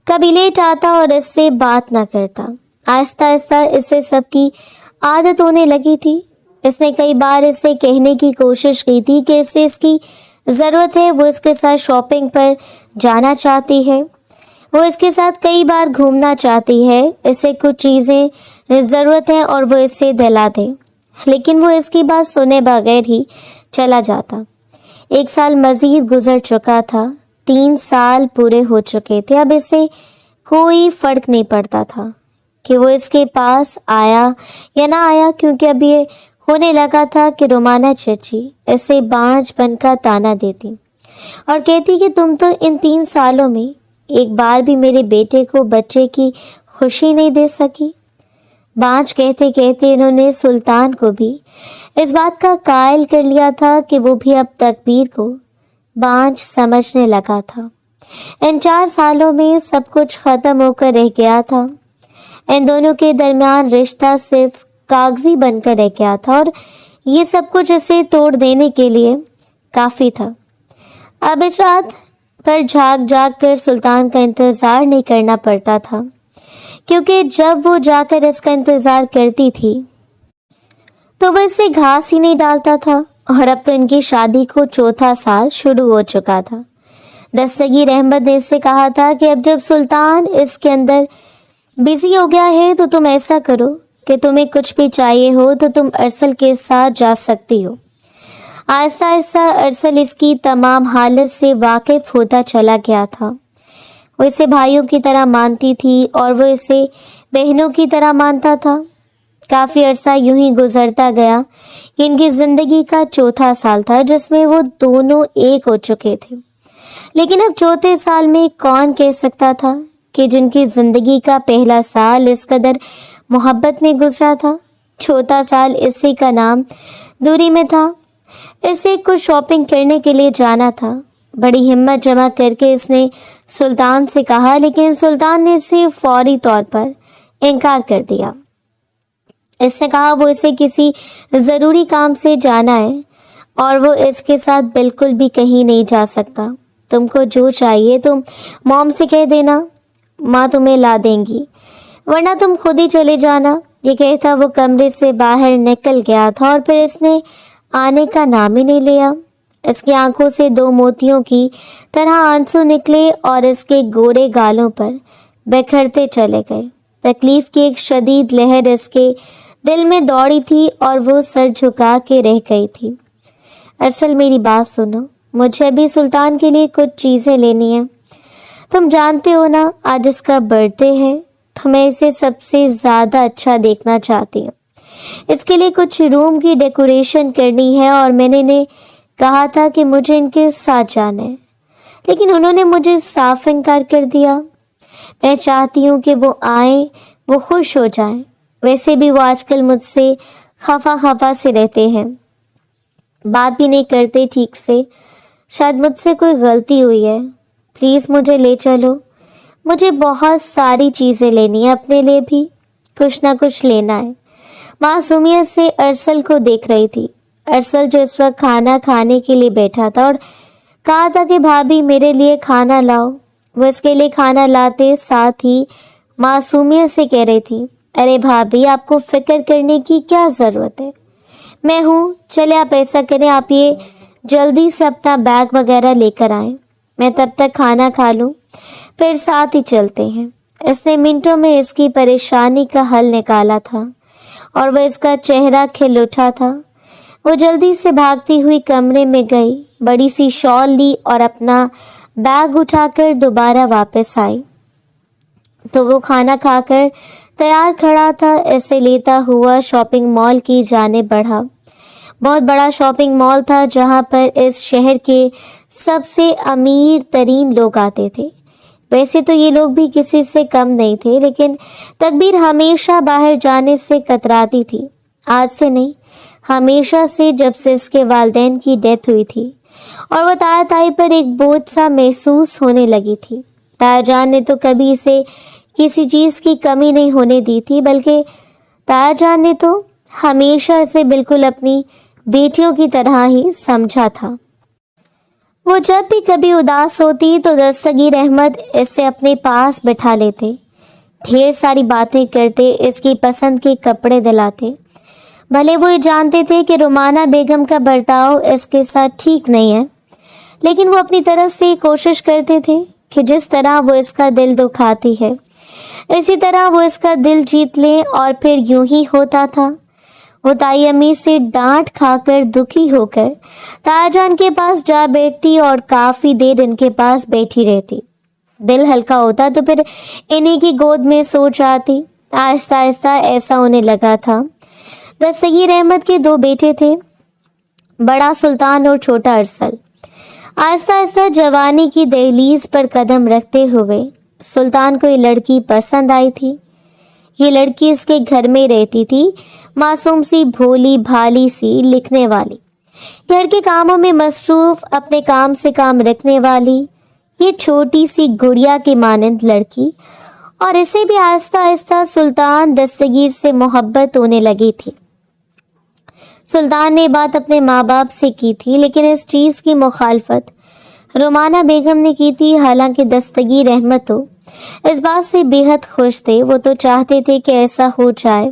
कभी लेट आता और इससे बात ना करता। आहिस्ता आहिस्ता इससे सबकी आदत होने लगी थी। इसने कई बार इसे कहने की कोशिश की थी कि इसे इसकी ज़रूरत है, वो इसके साथ शॉपिंग पर जाना चाहती है, वो इसके साथ कई बार घूमना चाहती है, इसे कुछ चीज़ें ज़रूरत है और वो इससे दिला दे, लेकिन वो इसकी बात सुने बगैर ही चला जाता। 1 साल मज़ीद गुजर चुका था। 3 साल पूरे हो चुके थे। अब इसे कोई फ़र्क नहीं पड़ता था कि वो इसके पास आया या ना आया, क्योंकि अब ये होने लगा था कि रुमाना चची इसे बांझ बनकर ताना देती और कहती कि तुम तो इन 3 सालों में एक बार भी मेरे बेटे को बच्चे की खुशी नहीं दे सकी। बांझ कहते कहते इन्होंने सुल्तान को भी इस बात का कायल कर लिया था कि वो भी अब तकबीर को बांझ समझने लगा था। इन 4 सालों में सब कुछ ख़त्म होकर रह गया था। इन दोनों के दरमियान रिश्ता सिर्फ कागजी बनकर रह गया था और ये सब कुछ इसे तोड़ देने के लिए काफ़ी था। अब इस रात पर जाग जाग कर सुल्तान का इंतज़ार नहीं करना पड़ता था, क्योंकि जब वो जाकर इसका इंतज़ार करती थी तो वह इसे घास ही नहीं डालता था। और अब तो इनकी शादी को 4था साल शुरू हो चुका था। दस्तगीर अहमद ने इससे कहा था कि अब जब सुल्तान इसके अंदर बिजी हो गया है तो तुम ऐसा करो कि तुम्हें कुछ भी चाहिए हो तो तुम अरसल के साथ जा सकती हो। आहिस्ता आहिस्ता अरसल इसकी तमाम हालत से वाकिफ होता चला गया था। वो इसे भाइयों की तरह मानती थी और वो इसे बहनों की तरह मानता था। काफ़ी अरसा यूं ही गुजरता गया। इनकी ज़िंदगी का चौथा साल था जिसमें वो दोनों एक हो चुके थे। लेकिन अब चौथे साल में कौन कह सकता था कि जिनकी ज़िंदगी का पहला साल इस कदर मोहब्बत में गुजरा था। चौथा साल इसी का नाम दूरी में था। इसे कुछ शॉपिंग करने के लिए जाना था। बड़ी हिम्मत जमा करके इसने सुल्तान से कहा, लेकिन सुल्तान ने इसे फौरी तौर पर इनकार कर दिया। इसने कहा वो इसे किसी ज़रूरी काम से जाना है और वो इसके साथ बिल्कुल भी कहीं नहीं जा सकता। तुमको जो चाहिए तुम मॉम से कह देना, माँ तुम्हें ला देंगी, वरना तुम खुद ही चले जाना। ये कहता वो कमरे से बाहर निकल गया था और फिर इसने आने का नाम ही नहीं लिया। इसकी आंखों से दो मोतियों की तरह आंसू निकले और इसके गोरे गालों पर बिखरते चले गए। तकलीफ की एक शदीद लहर इसके दिल में दौड़ी थी और वो सर झुका के रह गई थी। अरसल मेरी बात सुनो, मुझे अभी सुल्तान के लिए कुछ चीज़ें लेनी है। तुम जानते हो ना आज इसका बर्थडे है, तो मैं इसे सबसे ज़्यादा अच्छा देखना चाहती हूँ। इसके लिए कुछ रूम की डेकोरेशन करनी है और मैंने इन्हें कहा था कि मुझे इनके साथ जाना है, लेकिन उन्होंने मुझे साफ इनकार कर दिया। मैं चाहती हूँ कि वो आए, वो खुश हो जाएं। वैसे भी वो आजकल मुझसे खफा खफा से रहते हैं, बात भी नहीं करते ठीक से। शायद मुझसे कोई गलती हुई है। प्लीज़ मुझे ले चलो। मुझे बहुत सारी चीज़ें लेनी है, अपने लिए भी कुछ ना कुछ लेना है। मासूमियत से अरसल को देख रही थी। अरसल जो इस वक्त खाना खाने के लिए बैठा था और कहा था कि भाभी मेरे लिए खाना लाओ। वो इसके लिए खाना लाते साथ ही मासूमियत से कह रही थी, अरे भाभी आपको फ़िक्र करने की क्या ज़रूरत है, मैं हूँ। चले आप ऐसा करें, आप ये जल्दी से अपना बैग वगैरह लेकर आएं, मैं तब तक खाना खा लूँ, फिर साथ ही चलते हैं। इसने मिनटों में इसकी परेशानी का हल निकाला था और वह इसका चेहरा खिल उठा था। वो जल्दी से भागती हुई कमरे में गई, बड़ी सी शॉल ली और अपना बैग उठाकर दोबारा वापस आई तो वो खाना खाकर तैयार खड़ा था। ऐसे लेता हुआ शॉपिंग मॉल की जाने बढ़ा। बहुत बड़ा शॉपिंग मॉल था जहाँ पर इस शहर के सबसे अमीर तरीन लोग आते थे। वैसे तो ये लोग भी किसी से कम नहीं थे, लेकिन तकबीर हमेशा बाहर जाने से कतराती थी। आज से नहीं, हमेशा से, जब से इसके वालिदैन की डेथ हुई थी और वो ताया ताई पर एक बोझ सा महसूस होने लगी थी। ताया जान ने तो कभी इसे किसी चीज़ की कमी नहीं होने दी थी, बल्कि ताया जान ने तो हमेशा इसे बिल्कुल अपनी बेटियों की तरह ही समझा था। वो जब भी कभी उदास होती तो दस्तगीर अहमद इसे अपने पास बिठा लेते, ढेर सारी बातें करते, इसकी पसंद के कपड़े दिलाते। भले वो ये जानते थे कि रुमाना बेगम का बर्ताव इसके साथ ठीक नहीं है, लेकिन वो अपनी तरफ से कोशिश करते थे कि जिस तरह वो इसका दिल दुखाती है इसी तरह वो इसका दिल जीत ले। और फिर यूं ही होता था। वो ताई अम्मी से डांट खाकर दुखी होकर तायाजान के पास जा बैठती और काफ़ी देर इनके पास बैठी रहती। दिल हल्का होता तो फिर इन्हीं की गोद में सो जाती। आहिस्ता आहिस्ता ऐसा होने लगा था। दस्तगीर अहमद के दो बेटे थे, बड़ा सुल्तान और छोटा अरसल। आहिस्ता आहिस्ता जवानी की दहलीज पर कदम रखते हुए सुल्तान को ये लड़की पसंद आई थी। ये लड़की इसके घर में रहती थी, मासूम सी, भोली भाली सी, लिखने वाली, घर के कामों में मसरूफ, अपने काम से काम रखने वाली, ये छोटी सी गुड़िया की मानंद लड़की। और इसे भी आहिस्ता आहिस्ता सुल्तान दस्तगीर से मोहब्बत होने लगी थी। सुल्तान ने बात अपने माँ बाप से की थी, लेकिन इस चीज़ की मुखालफत रुमाना बेगम ने की थी। हालांकि दस्तगीर अहमद तो इस बात से बेहद खुश थे। वो तो चाहते थे कि ऐसा हो जाए,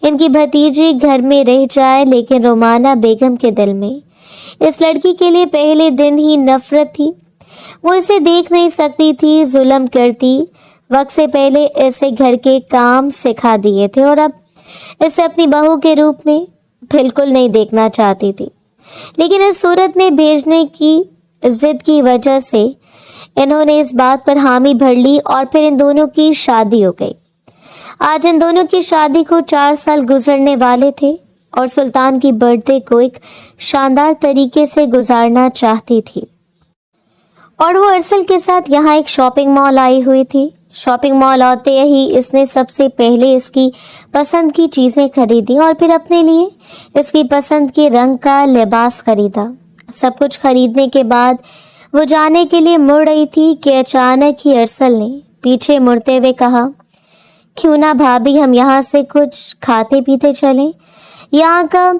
इनकी भतीजी घर में रह जाए, लेकिन रुमाना बेगम के दिल में इस लड़की के लिए पहले दिन ही नफरत थी। وہ اسے دیکھ نہیں سکتی تھی، ظلم کرتی وقت سے پہلے اسے گھر کے کام سکھا دیے تھے اور اب اسے اپنی بہو کے روپ میں بالکل نہیں دیکھنا چاہتی تھی۔ لیکن اس صورت میں بھیجنے کی ضد کی وجہ سے انہوں نے اس بات پر حامی بھر لی اور پھر ان دونوں کی شادی ہو گئی۔ آج ان دونوں کی شادی کو 4 سال گزرنے والے تھے اور سلطان کی برتھ ڈے کو ایک شاندار طریقے سے گزارنا چاہتی تھی، اور وہ ارسل کے ساتھ یہاں ایک شاپنگ مال آئی ہوئی تھی۔ شاپنگ مال آتے ہی اس نے سب سے پہلے اس کی پسند کی چیزیں خریدی اور پھر اپنے لیے اس کی پسند کے رنگ کا لباس خریدا۔ سب کچھ خریدنے کے بعد وہ جانے کے لیے مڑ رہی تھی کہ اچانک ہی ارسل نے پیچھے مڑتے ہوئے کہا، کیوں نہ بھابھی ہم یہاں سے کچھ کھاتے پیتے چلیں؟ یہاں کا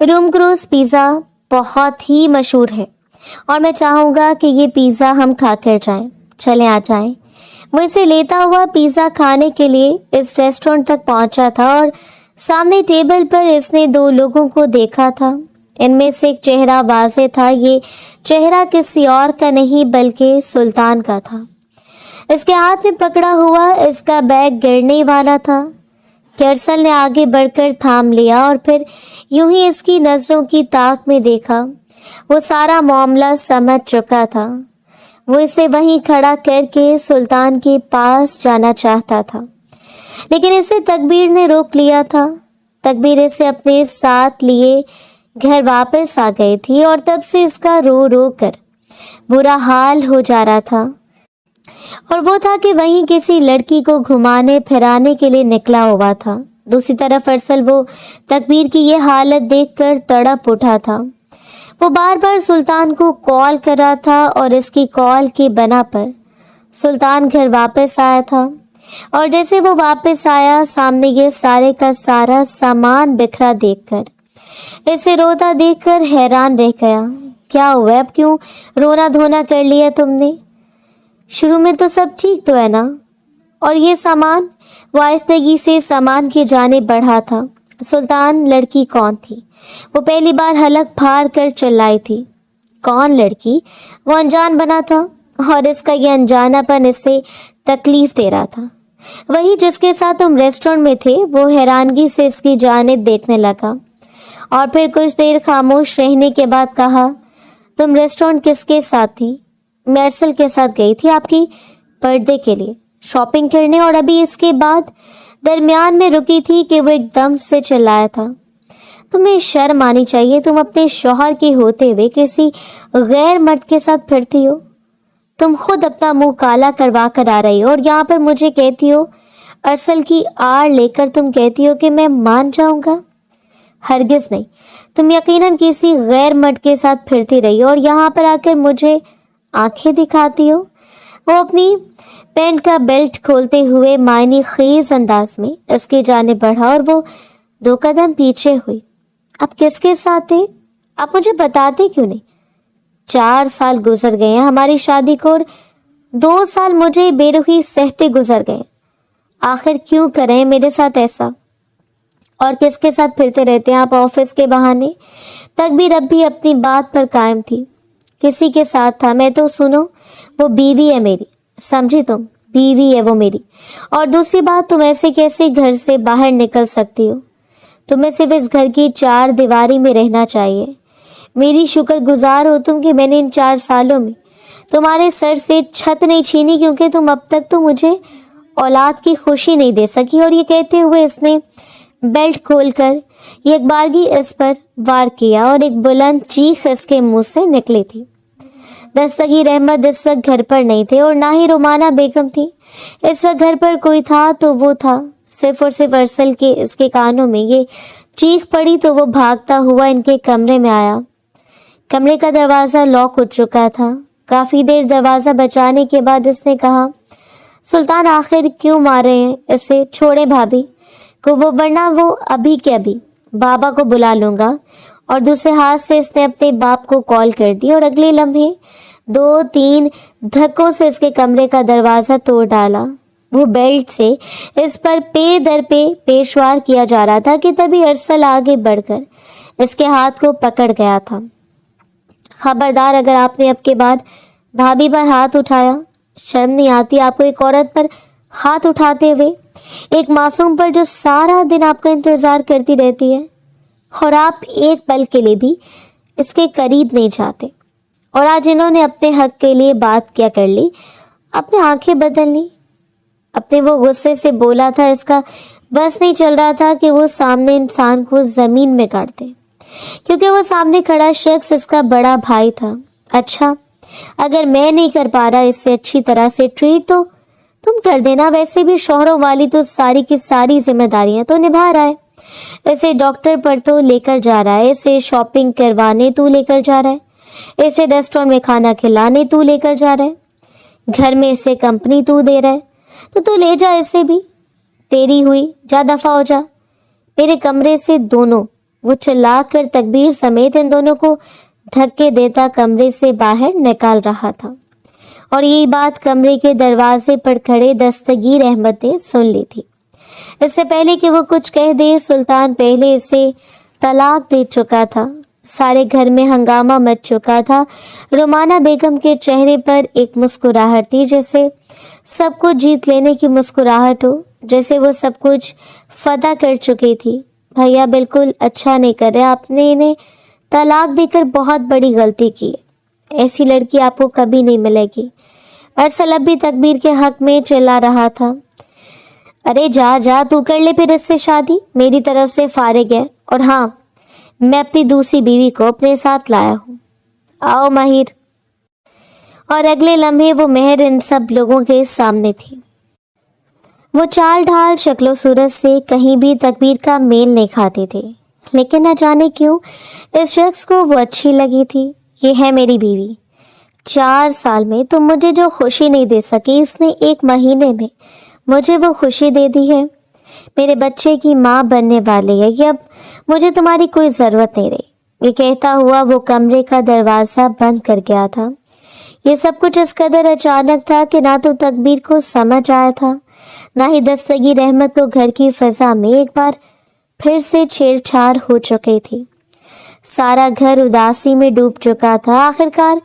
روم کروز پیزا بہت ہی مشہور ہے اور میں چاہوں گا کہ یہ پیزا ہم کھا کر جائیں۔ چلیں آ جائیں۔ وہ اسے لیتا ہوا پیزا کھانے کے لیے اس ریسٹورنٹ تک پہنچا تھا اور سامنے ٹیبل پر اس نے 2 لوگوں کو دیکھا تھا۔ ان میں سے ایک چہرہ واضح تھا، یہ چہرہ کسی اور کا نہیں بلکہ سلطان کا تھا۔ اس کے ہاتھ میں پکڑا ہوا اس کا بیگ گرنے والا تھا کہ ارسل نے آگے بڑھ کر تھام لیا اور پھر یوں ہی اس کی نظروں کی تاک میں دیکھا۔ وہ سارا معاملہ سمجھ چکا تھا۔ وہ اسے وہیں کھڑا کر کے سلطان کے پاس جانا چاہتا تھا، لیکن اسے تکبیر نے روک لیا تھا۔ تکبیر اسے اپنے ساتھ لیے گھر واپس آ گئی تھی اور تب سے اس کا رو رو کر برا حال ہو جا رہا تھا، اور وہ تھا کہ وہیں کسی لڑکی کو گھمانے پھرانے کے لیے نکلا ہوا تھا۔ دوسری طرف ارسل وہ تکبیر کی یہ حالت دیکھ کر تڑپ اٹھا تھا۔ وہ بار بار سلطان کو کال کر رہا تھا اور اس کی کال کی بنا پر سلطان گھر واپس آیا تھا، اور جیسے وہ واپس آیا سامنے یہ سارے کا سارا سامان بکھرا دیکھ کر اسے روتا دیکھ کر حیران رہ گیا۔ کیا ہوا؟ اب کیوں رونا دھونا کر لیا تم نے؟ شروع میں تو سب ٹھیک تو ہے نا؟ اور یہ سامان؟ وہ آہستگی سے سامان کی جانب بڑھا تھا۔ سلطان، لڑکی کون تھی؟ وہ پہلی بار حلق پھاڑ کر چلائی تھی۔ کون لڑکی؟ وہ انجان بنا تھا اور اس کا یہ انجانا پن اس سے تکلیف دے رہا تھا۔ وہی جس کے ساتھ تم ریسٹورنٹ میں تھے۔ وہ حیرانگی سے اس کی جانب دیکھنے لگا اور پھر کچھ دیر خاموش رہنے کے بعد کہا، تم ریسٹورنٹ کس کے ساتھ تھی؟ میں ارسل کے ساتھ گئی تھی آپ کی برتھ ڈے کے لیے شاپنگ کرنے، اور ابھی اس کے بعد درمیان میں رکی تھی کہ وہ ایک دم سے چلایا تھا، تمہیں شرم آنی چاہیے، تم اپنے شوہر کے ہوتے ہوئے کسی غیر مرد کے ساتھ پھرتی ہو، تم خود اپنا منہ کالا کروا کر آ رہی ہو اور یہاں پر مجھے کہتی ہو، ارسل کی آڑ لے کر تم کہتی ہو کہ میں مان جاؤں گا؟ ہرگز نہیں، تم یقیناً کسی غیر مرد کے ساتھ پھرتی رہی ہو اور یہاں پر آ کر مجھے آنکھیں دکھاتی ہو۔ وہ اپنی پینٹ کا بیلٹ کھولتے ہوئے معنی خیز انداز میں اس کی جانب بڑھا اور وہ 2 قدم پیچھے ہوئی۔ اب کس کے ساتھ تھے؟ آپ مجھے بتاتے کیوں نہیں؟ 4 سال گزر گئے ہیں ہماری شادی کو اور 2 سال مجھے بے رخی سہتے گزر گئے، آخر کیوں کریں میرے ساتھ ایسا؟ اور کس کے ساتھ پھرتے رہتے ہیں آپ آفس کے بہانے؟ تکبیر اب بھی اپنی بات پر قائم تھی۔ کسی کے ساتھ تھا، میں تو سنو، وہ بیوی ہے میری، سمجھی تم؟ بیوی ہے وہ میری، اور دوسری بات، تم ایسے کیسے گھر سے باہر نکل سکتی ہو؟ تمہیں صرف اس گھر کی 4 دیواری میں رہنا چاہیے۔ میری شکر گزار ہو تم کہ میں نے ان 4 سالوں میں تمہارے سر سے چھت نہیں چھینی، کیونکہ تم اب تک تو مجھے اولاد کی خوشی نہیں دے سکی۔ اور یہ کہتے ہوئے اس نے بیلٹ کھول کر ایک بارگی اس پر وار کیا اور ایک بلند چیخ اس کے منہ سے نکلی تھی۔ دستگیر احمد اس وقت گھر پر نہیں تھے اور نہ ہی رومانہ بیگم تھی۔ اس وقت گھر پر کوئی تھا تو وہ تھا صرف اور صرف ارسل کے۔ اس کے کانوں میں یہ چیخ پڑی تو وہ بھاگتا ہوا ان کے کمرے میں آیا۔ کمرے کا دروازہ لاک ہو چکا تھا۔ کافی دیر دروازہ بچانے کے بعد اس نے کہا، سلطان آخر کیوں مار رہے ہیں اسے؟ چھوڑے بھابھی کو وہ، ورنہ وہ ابھی کے ابھی بابا کو بلا لوں گا۔ اور دوسرے ہاتھ سے اس نے اپنے باپ کو کال کر دی اور اگلے لمحے 2-3 دھکوں سے اس کے کمرے کا دروازہ توڑ ڈالا۔ وہ بیلٹ سے اس پر پے در پے پیشوار کیا جا رہا تھا کہ تبھی ارسل آگے بڑھ کر اس کے ہاتھ کو پکڑ گیا تھا۔ خبردار، اگر آپ نے اب کے بعد भाभी पर हाथ उठाया। शर्म नहीं आती आपको एक औरत पर हाथ उठाते हुए, एक मासूम पर जो सारा दिन आपका इंतजार करती रहती है, और आप एक पल के लिए भी इसके करीब नहीं जाते। और आज इन्होंने अपने हक के लिए बात क्या कर ली, अपनी आंखें बदल ली। अपने वो गुस्से से बोला था, इसका बस नहीं चल रहा था कि वो सामने इंसान को ज़मीन में गाड़ दे, क्योंकि वो सामने खड़ा शख्स इसका बड़ा भाई था। अच्छा, अगर मैं नहीं कर पा रहा इससे अच्छी तरह से ट्रीट, तो तुम कर देना। वैसे भी शौहरों वाली तो सारी की सारी जिम्मेदारियां तो निभा रहा है। इसे डॉक्टर पर तो लेकर जा रहा है, इसे शॉपिंग करवाने तू लेकर जा रहा है, इसे रेस्टोरेंट में खाना खिलाने तू लेकर जा रहा है, घर में इसे कंपनी तू दे रहा है, तो तू ले जा इसे भी। तेरी हुई, जा दफा हो जा। मेरे कमरे से दोनों, वो चिल्लाकर तकबीर समेत इन दोनों को धक्के देता कमरे से बाहर निकाल रहा था। और यही बात कमरे के दरवाजे पर खड़े दस्तगीर अहमद ने सुन ली थी। इससे पहले कि वो कुछ कह दे, सुल्तान पहले इसे तलाक दे चुका था। सारे घर में हंगामा मच चुका था। रुमाना बेगम के चेहरे पर एक मुस्कुराहट थी, जैसे सब कुछ जीत लेने की मुस्कुराहट हो, जैसे वो सब कुछ फतह कर चुकी थी। भैया बिल्कुल अच्छा नहीं कर रहे, आपने इन्हें तलाक देकर बहुत बड़ी गलती की है। ऐसी लड़की आपको कभी नहीं मिलेगी। अरसल अब भी तकबीर के हक में चिल्ला रहा था। अरे जा जा, तू कर ले फिर इससे शादी, मेरी तरफ से फारिग है। और हाँ, मैं अपनी दूसरी बीवी को अपने साथ लाया हूँ। आओ माहिर। और अगले लम्हे वो मेहर इन सब लोगों के सामने थी। वो चाल ढाल शक्लो सूरत से कहीं भी तकबीर का मेल नहीं खाते थे, लेकिन न जाने क्यों इस शख्स को वो अच्छी लगी थी। ये है मेरी बीवी। 4 साल में तुम मुझे जो खुशी नहीं दे सकी, इसने 1 महीने में मुझे वो खुशी दे दी है। मेरे बच्चे की माँ बनने वाली है, ये अब मुझे तुम्हारी कोई ज़रूरत नहीं रही। ये कहता हुआ वो कमरे का दरवाज़ा बंद कर गया था। ये सब कुछ इस कदर अचानक था कि ना तो तकबीर को समझ आया था, ना ही दस्तगीर अहमद को घर की फ़ज़ा में एक बार फिर से छेड़छाड़ हो चुकी थी। सारा घर उदासी में डूब चुका था। आखिरकार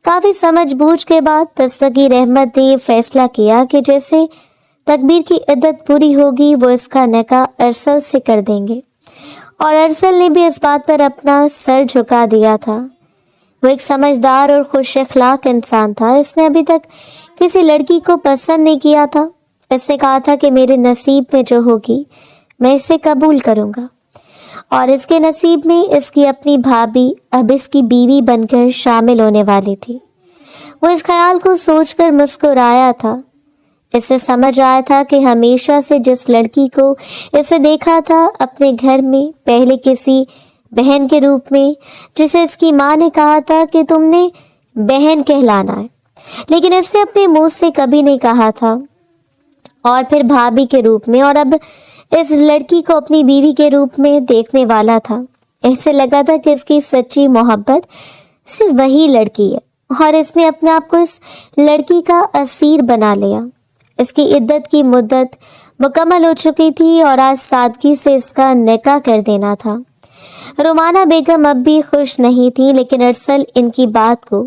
काफ़ी समझबूझ के बाद दस्तगीर अहमद ने ये फैसला किया कि जैसे तकबीर की इद्दत पूरी होगी, वो इसका निकाह अरसल से कर देंगे। और अरसल ने भी इस बात पर अपना सर झुका दिया था। वो एक समझदार और खुश अखलाक इंसान था। इसने अभी तक किसी लड़की को पसंद नहीं किया था। इसने कहा था कि मेरे नसीब में जो होगी मैं इसे कबूल करूँगा। और इसके नसीब में इसकी अपनी भाभी अब इसकी बीवी बनकर शामिल होने वाली थी। वो इस ख्याल को सोचकर मुस्कुराया था। इसे समझ आया था कि हमेशा से जिस लड़की को इसे देखा था अपने घर में, पहले किसी बहन के रूप में, जिसे इसकी माँ ने कहा था कि तुमने बहन कहलाना है, लेकिन इसने अपने मुंह से कभी नहीं कहा था, और फिर भाभी के रूप में, और अब इस लड़की को अपनी बीवी के रूप में देखने वाला था। ऐसे लगा था कि इसकी सच्ची मोहब्बत सिर्फ वही लड़की है, और इसने अपने आप को इस लड़की का असीर बना लिया। इसकी इद्दत की मुद्दत मुकम्मल हो चुकी थी और आज सादगी से इसका निकाह कर देना था। रुमाना बेगम अब भी खुश नहीं थी, लेकिन अरसल इनकी बात को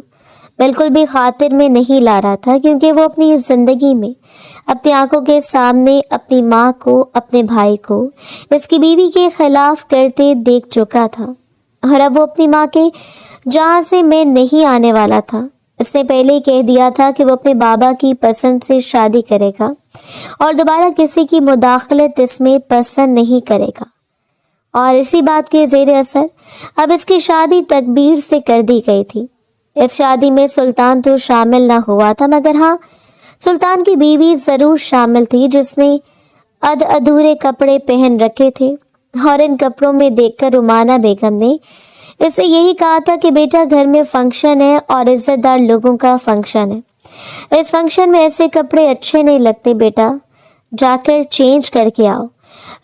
बिल्कुल भी खातिर में नहीं ला रहा था, क्योंकि वो अपनी ज़िंदगी में अपनी आंखों के सामने अपनी माँ को, अपने भाई को इसकी बीवी के खिलाफ करते देख चुका था। और अब वो अपनी माँ के जहाँ से मैं नहीं आने वाला था। इसने पहले ही कह दिया था कि वो अपने बाबा की पसंद से शादी करेगा और दोबारा किसी की मुदाखलत इसमें पसंद नहीं करेगा। और इसी बात के ज़ेर असर अब इसकी शादी तकबीर से कर दी गई थी। इस शादी में सुल्तान तो शामिल ना हुआ था, मगर हाँ, सुल्तान की बीवी ज़रूर शामिल थी, जिसने अधूरे कपड़े पहन रखे थे। और इन कपड़ों में देखकर रुमाना बेगम ने इससे यही कहा था कि बेटा, घर में फंक्शन है और इज्जतदार लोगों का फंक्शन है। इस फंक्शन में ऐसे कपड़े अच्छे नहीं लगते बेटा, जाकर चेंज करके आओ।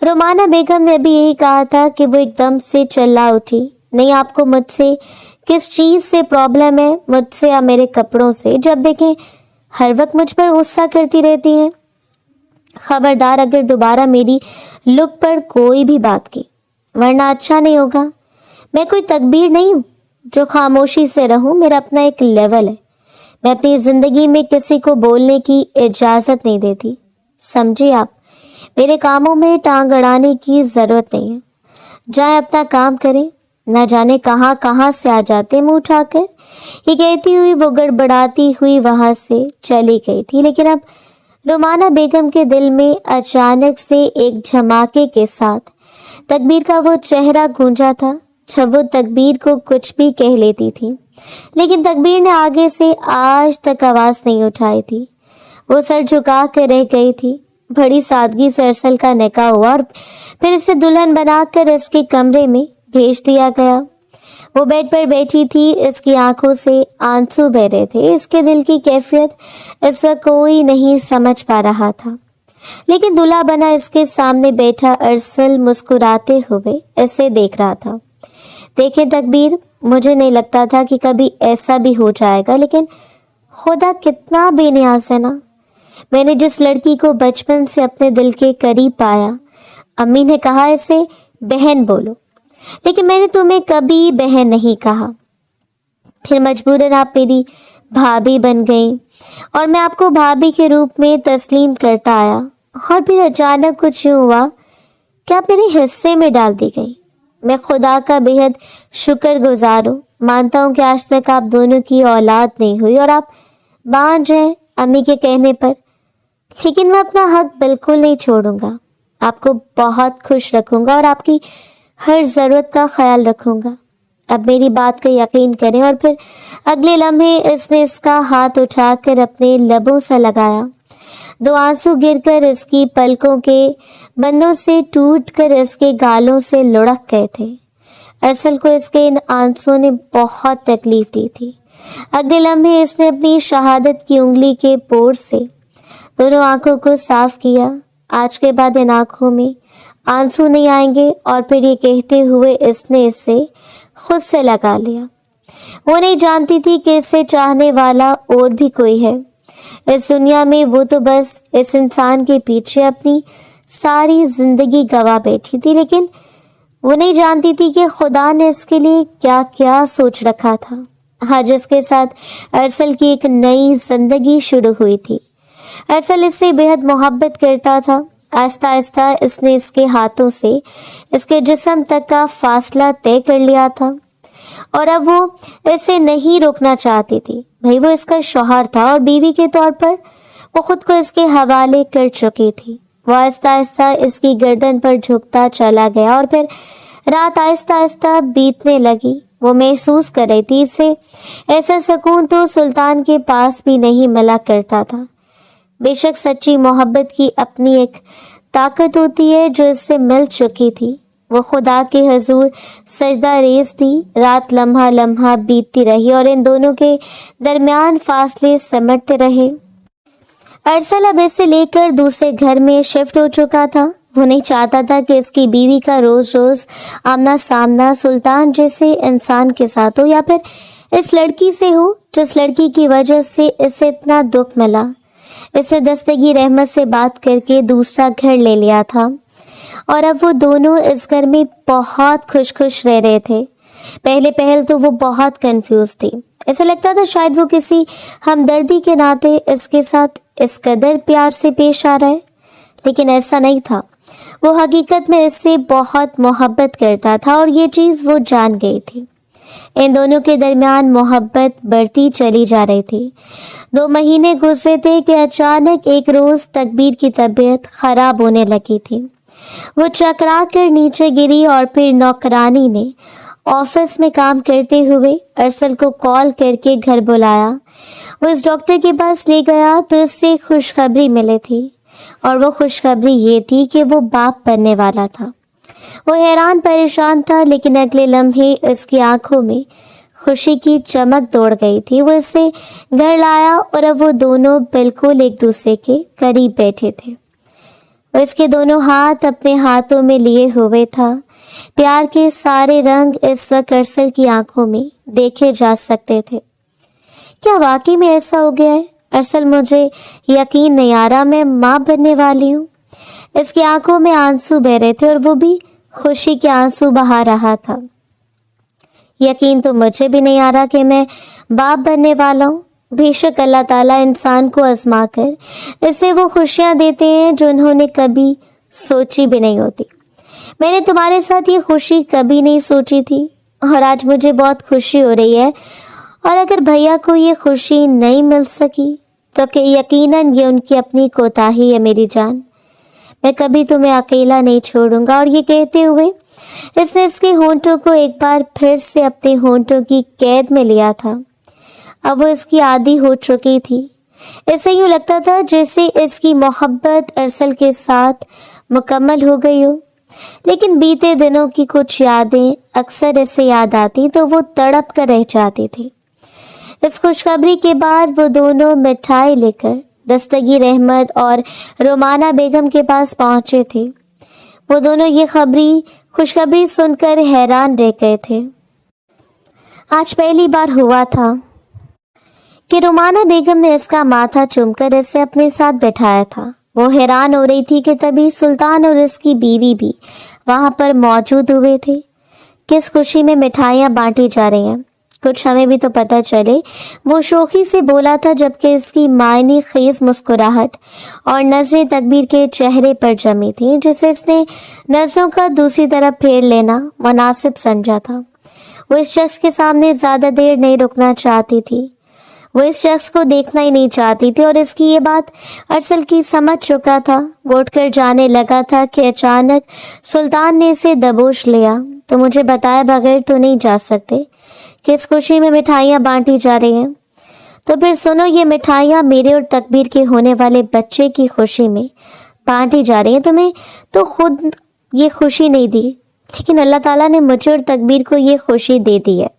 रुमाना बेगम ने भी यही कहा था कि वो एकदम से चिल्ला उठी, नहीं, आपको मुझसे किस चीज़ से प्रॉब्लम है? मुझसे या मेरे कपड़ों से? जब देखें हर वक्त मुझ पर गुस्सा करती रहती हैं। खबरदार, अगर दोबारा मेरी लुक पर कोई भी बात की, वरना अच्छा नहीं होगा। मैं कोई तकबीर नहीं हूँ जो खामोशी से रहूँ। मेरा अपना एक लेवल है, मैं अपनी ज़िंदगी में किसी को बोलने की इजाज़त नहीं देती, समझिए आप। मेरे कामों में टांग अड़ाने की ज़रूरत नहीं है। जाए अपना काम करें, न जाने कहाँ कहाँ से आ जाते मुंह उठाकर। ये कहती हुई वो गड़बड़ाती हुई वहाँ से चली गई थी। लेकिन अब रुमाना बेगम के दिल में अचानक से एक झमाके के साथ तकबीर का वो चेहरा गूंजा था। जब वो तकबीर को कुछ भी कह लेती थी, लेकिन तकबीर ने आगे से आज तक आवाज़ नहीं उठाई थी। वो सर झुका कर रह गई थी। बड़ी सादगी से अरसल का निकाह हुआ और फिर इसे दुल्हन बनाकर इसके कमरे में भेज दिया गया। वो बेड पर बैठी थी, इसकी आंखों से आंसू बह रहे थे। इसके दिल की कैफियत इस वक्त कोई नहीं समझ पा रहा था, लेकिन दूल्हा बना इसके सामने बैठा अरसल मुस्कुराते हुए इसे देख रहा था। देखें तकबीर, मुझे नहीं लगता था कि कभी ऐसा भी हो जाएगा, लेकिन खुदा कितना बेनियाज है ना। मैंने जिस लड़की को बचपन से अपने दिल के करीब पाया, अम्मी ने कहा इसे बहन बोलो, लेकिन मैंने तुम्हें कभी बहन नहीं कहा। फिर मजबूरन आप मेरी भाभी बन गई और मैं आपको भाभी के रूप में तस्लीम करता आया, और फिर अचानक कुछ यूँ हुआ कि आप मेरे हिस्से में डाल दी गई। मैं खुदा का बेहद शुक्रगुजार हूँ। मानता हूँ कि आज तक आप दोनों की औलाद नहीं हुई और आप बांझ हैं अम्मी के कहने पर, लेकिन मैं अपना हक बिल्कुल नहीं छोड़ूंगा। आपको बहुत खुश रखूंगा और आपकी हर ज़रूरत का ख्याल रखूंगा। अब मेरी बात का यकीन करें। और फिर अगले लम्हे इसने इसका हाथ उठाकर अपने लबों से लगाया। दो आंसू गिरकर इसकी पलकों के बंदों से टूटकर इसके गालों से लुढ़क गए थे। अरसल को इसके इन आंसुओं ने बहुत तकलीफ दी थी। अगले लम्हे इसने अपनी शहादत की उंगली के पोर से दोनों आंखों को साफ किया। आज के बाद इन आंखों में आंसू नहीं आएंगे। और फिर ये कहते हुए इसने इसे खुद से लगा लिया। वो नहीं जानती थी कि इसे चाहने वाला और भी कोई है इस दुनिया में। वो तो बस इस इंसान के पीछे अपनी सारी जिंदगी गवा बैठी थी, लेकिन वो नहीं जानती थी कि खुदा ने इसके लिए क्या क्या सोच रखा था। आज इसके साथ अरसल की एक नई जिंदगी शुरू हुई थी। अरसल इससे बेहद मोहब्बत करता था। आहिस्ता आहिस्ता इसने इसके हाथों से इसके जिस्म तक का फासला तय कर लिया था, और अब वो इसे नहीं रोकना चाहती थी। भाई वो इसका शौहर था और बीवी के तौर पर वो खुद को इसके हवाले कर चुकी थी। वो आहिस्ता आहिस्ता इसकी गर्दन पर झुकता चला गया और फिर रात आहिस्ता आहिस्ता बीतने लगी। वो महसूस कर रही थी इसे ऐसा सुकून तो सुल्तान के पास भी नहीं मिला करता था। बेशक सच्ची मोहब्बत की अपनी एक ताकत होती है जो इससे मिल चुकी थी। वो खुदा के हजूर सजदा रेज़ थी। रात लम्हा लम्हा बीतती रही और इन दोनों के दरमियान फासले सिमटते रहे। अरसल अब इसे लेकर दूसरे घर में शिफ्ट हो चुका था। वो नहीं चाहता था कि इसकी बीवी का रोज़ रोज़ आमना सामना सुल्तान जैसे इंसान के साथ हो, या फिर इस लड़की से हो जिस लड़की की वजह से इसे इतना दुख मिला। इसे दस्तगी रहमत से बात करके दूसरा घर ले लिया था और अब वो दोनों इस घर में बहुत खुश खुश रह रहे थे। पहले पहल तो वो बहुत कंफ्यूज थी। ऐसा लगता था शायद वो किसी हमदर्दी के नाते इसके साथ इस कदर प्यार से पेश आ रहा है, लेकिन ऐसा नहीं था। वो हकीकत में इससे बहुत मोहब्बत करता था और ये चीज़ वो जान गई थी। इन दोनों के दरमियान मोहब्बत बढ़ती चली जा रही थी। 2 महीने गुजरे थे कि अचानक एक रोज़ तकबीर की तबीयत ख़राब होने लगी थी। वो चकरा कर नीचे गिरी और फिर नौकरानी ने ऑफिस में काम करते हुए अरसल को कॉल करके घर बुलाया। वो इस डॉक्टर के पास ले गया तो इससे खुशखबरी मिली थी, और वो खुशखबरी ये थी कि वो बाप बनने वाला था। वो हैरान परेशान था, लेकिन अगले लम्हे इसकी आंखों में खुशी की चमक दौड़ गई थी। वो इसे घर लाया और अब वो दोनों बिल्कुल एक दूसरे के करीब बैठे थे। वो इसके दोनों हाथ अपने हाथों में लिए हुए था। प्यार के सारे रंग इस वक्त अरसल की आंखों में देखे जा सकते थे। क्या वाकई में ऐसा हो गया है? अरसल, मुझे यकीन नहीं आ रहा मैं माँ बनने वाली हूँ। इसकी आंखों में आंसू बह रहे थे और वो भी खुशी के आंसू बहा रहा था। यकीन तो मुझे भी नहीं आ रहा कि मैं बाप बनने वाला हूँ। बेशक अल्लाह ताला इंसान को आजमा कर इसे वो खुशियाँ देते हैं जो उन्होंने कभी सोची भी नहीं होती। मैंने तुम्हारे साथ ये खुशी कभी नहीं सोची थी और आज मुझे बहुत खुशी हो रही है। और अगर भैया को ये खुशी नहीं मिल सकी तो कि यकीनन ये उनकी अपनी कोताही है मेरी जान। मैं कभी तुम्हें अकेला नहीं छोड़ूंगा। और ये कहते हुए इसने इसके होंठों को एक बार फिर से अपने होंठों की कैद में लिया था। अब वो इसकी आदी हो चुकी थी। ऐसे यूँ लगता था जैसे इसकी मोहब्बत अरसल के साथ मुकम्मल हो गई हो। लेकिन बीते दिनों की कुछ यादें अक्सर ऐसे याद आती तो वो तड़प कर रह जाती थी। इस खुशखबरी के बाद वो दोनों मिठाई लेकर दस्तगीर अहमद और रोमाना बेगम के पास पहुंचे थे। वो दोनों ये खुशखबरी सुनकर हैरान रह गए थे। आज पहली बार हुआ था कि रोमाना बेगम ने इसका माथा चूमकर इसे अपने साथ बैठाया था। वो हैरान हो रही थी कि तभी सुल्तान और इसकी बीवी भी वहाँ पर मौजूद हुए थे। किस खुशी में मिठाइयाँ बांटी जा रही हैं, कुछ हमें भी तो पता चले, वो शोखी से बोला था, जबकि इसकी मायने खेज मुस्कुराहट और नजरें तकबीर के चेहरे पर जमी थी, जिसे इसने नजरों का दूसरी तरफ फेर लेना मुनासिब समझा था। वो इस शख्स के सामने ज़्यादा देर नहीं रुकना चाहती थी। वो इस शख्स को देखना ही नहीं चाहती थी और इसकी ये बात अरसल की समझ चुका था। वो उठकर जाने लगा था कि अचानक सुल्तान ने इसे दबोच लिया। तो मुझे बताए बगैर तो नहीं जा सकते। किस खुशी में मिठाइयाँ बांटी जा रही हैं? तो फिर सुनो, ये मिठाइयाँ मेरे और तकबीर के होने वाले बच्चे की खुशी में बांटी जा रही हैं। तुम्हें तो खुद ये खुशी नहीं दी, लेकिन अल्लाह ताला ने मुझे और तकबीर को ये खुशी दे दी है।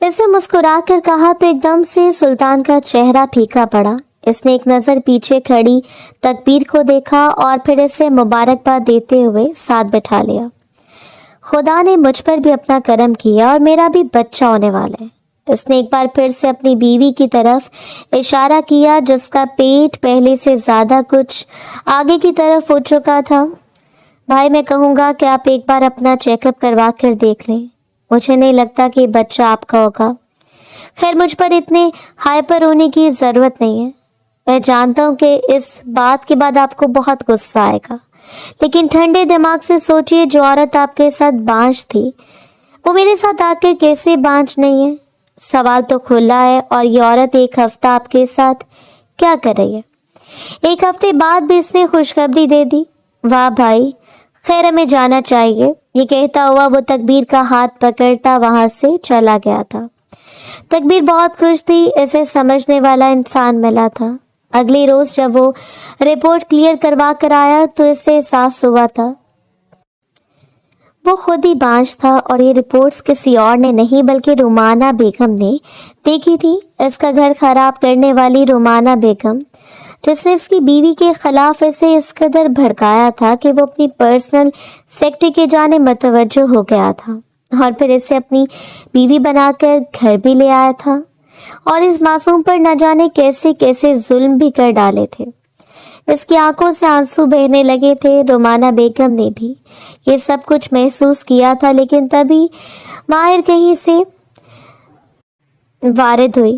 इसे मुस्कुरा कर कहा तो एकदम से सुल्तान का चेहरा फीका पड़ा। इसने एक नज़र पीछे खड़ी तकबीर को देखा और फिर इसे मुबारकबाद देते हुए साथ बैठा लिया। खुदा ने मुझ पर भी अपना करम किया और मेरा भी बच्चा होने वाला है। इसने एक बार फिर से अपनी बीवी की तरफ इशारा किया, जिसका पेट पहले से ज़्यादा कुछ आगे की तरफ हो चुका था। भाई, मैं कहूँगा कि आप एक बार अपना चेकअप करवा कर देख लें। मुझे नहीं लगता कि बच्चा आपका होगा। खैर, मुझ पर इतने हाइपर होने की ज़रूरत नहीं है। मैं जानता हूँ कि इस बात के बाद आपको बहुत गुस्सा आएगा, लेकिन ठंडे दिमाग से सोचिए, जो औरत आपके साथ बांझ थी वो मेरे साथ आकर कैसे बांझ नहीं है? सवाल तो खुला है। और ये औरत एक हफ्ता आपके साथ क्या कर रही है? एक हफ्ते बाद भी इसने खुशखबरी दे दी। वाह भाई, खैर हमें जाना चाहिए। ये कहता हुआ वो तकबीर का हाथ पकड़ता वहां से चला गया था। तकबीर बहुत खुश थी, इसे समझने वाला इंसान मिला था। अगली रोज जब वो रिपोर्ट क्लियर करवा कर आया तो इसे एहसास हुआ था वो खुद ही बांझ था और ये रिपोर्ट्स किसी और ने नहीं बल्कि रोमाना बेगम ने देखी थी। इसका घर खराब करने वाली रोमाना बेगम, जिसने इसकी बीवी के खिलाफ इसे इस कदर भड़काया था कि वो अपनी पर्सनल सेक्रेटरी के जाने मतवज्जो हो गया था और फिर इसे अपनी बीवी बनाकर घर भी ले आया था और इस मासूम पर न जाने कैसे कैसे जुल्म भी कर डाले थे। इसकी आंखों से आंसू बहने लगे थे। रोमाना बेगम ने भी ये सब कुछ महसूस किया था, लेकिन तभी माहिर कहीं से वारिद हुई।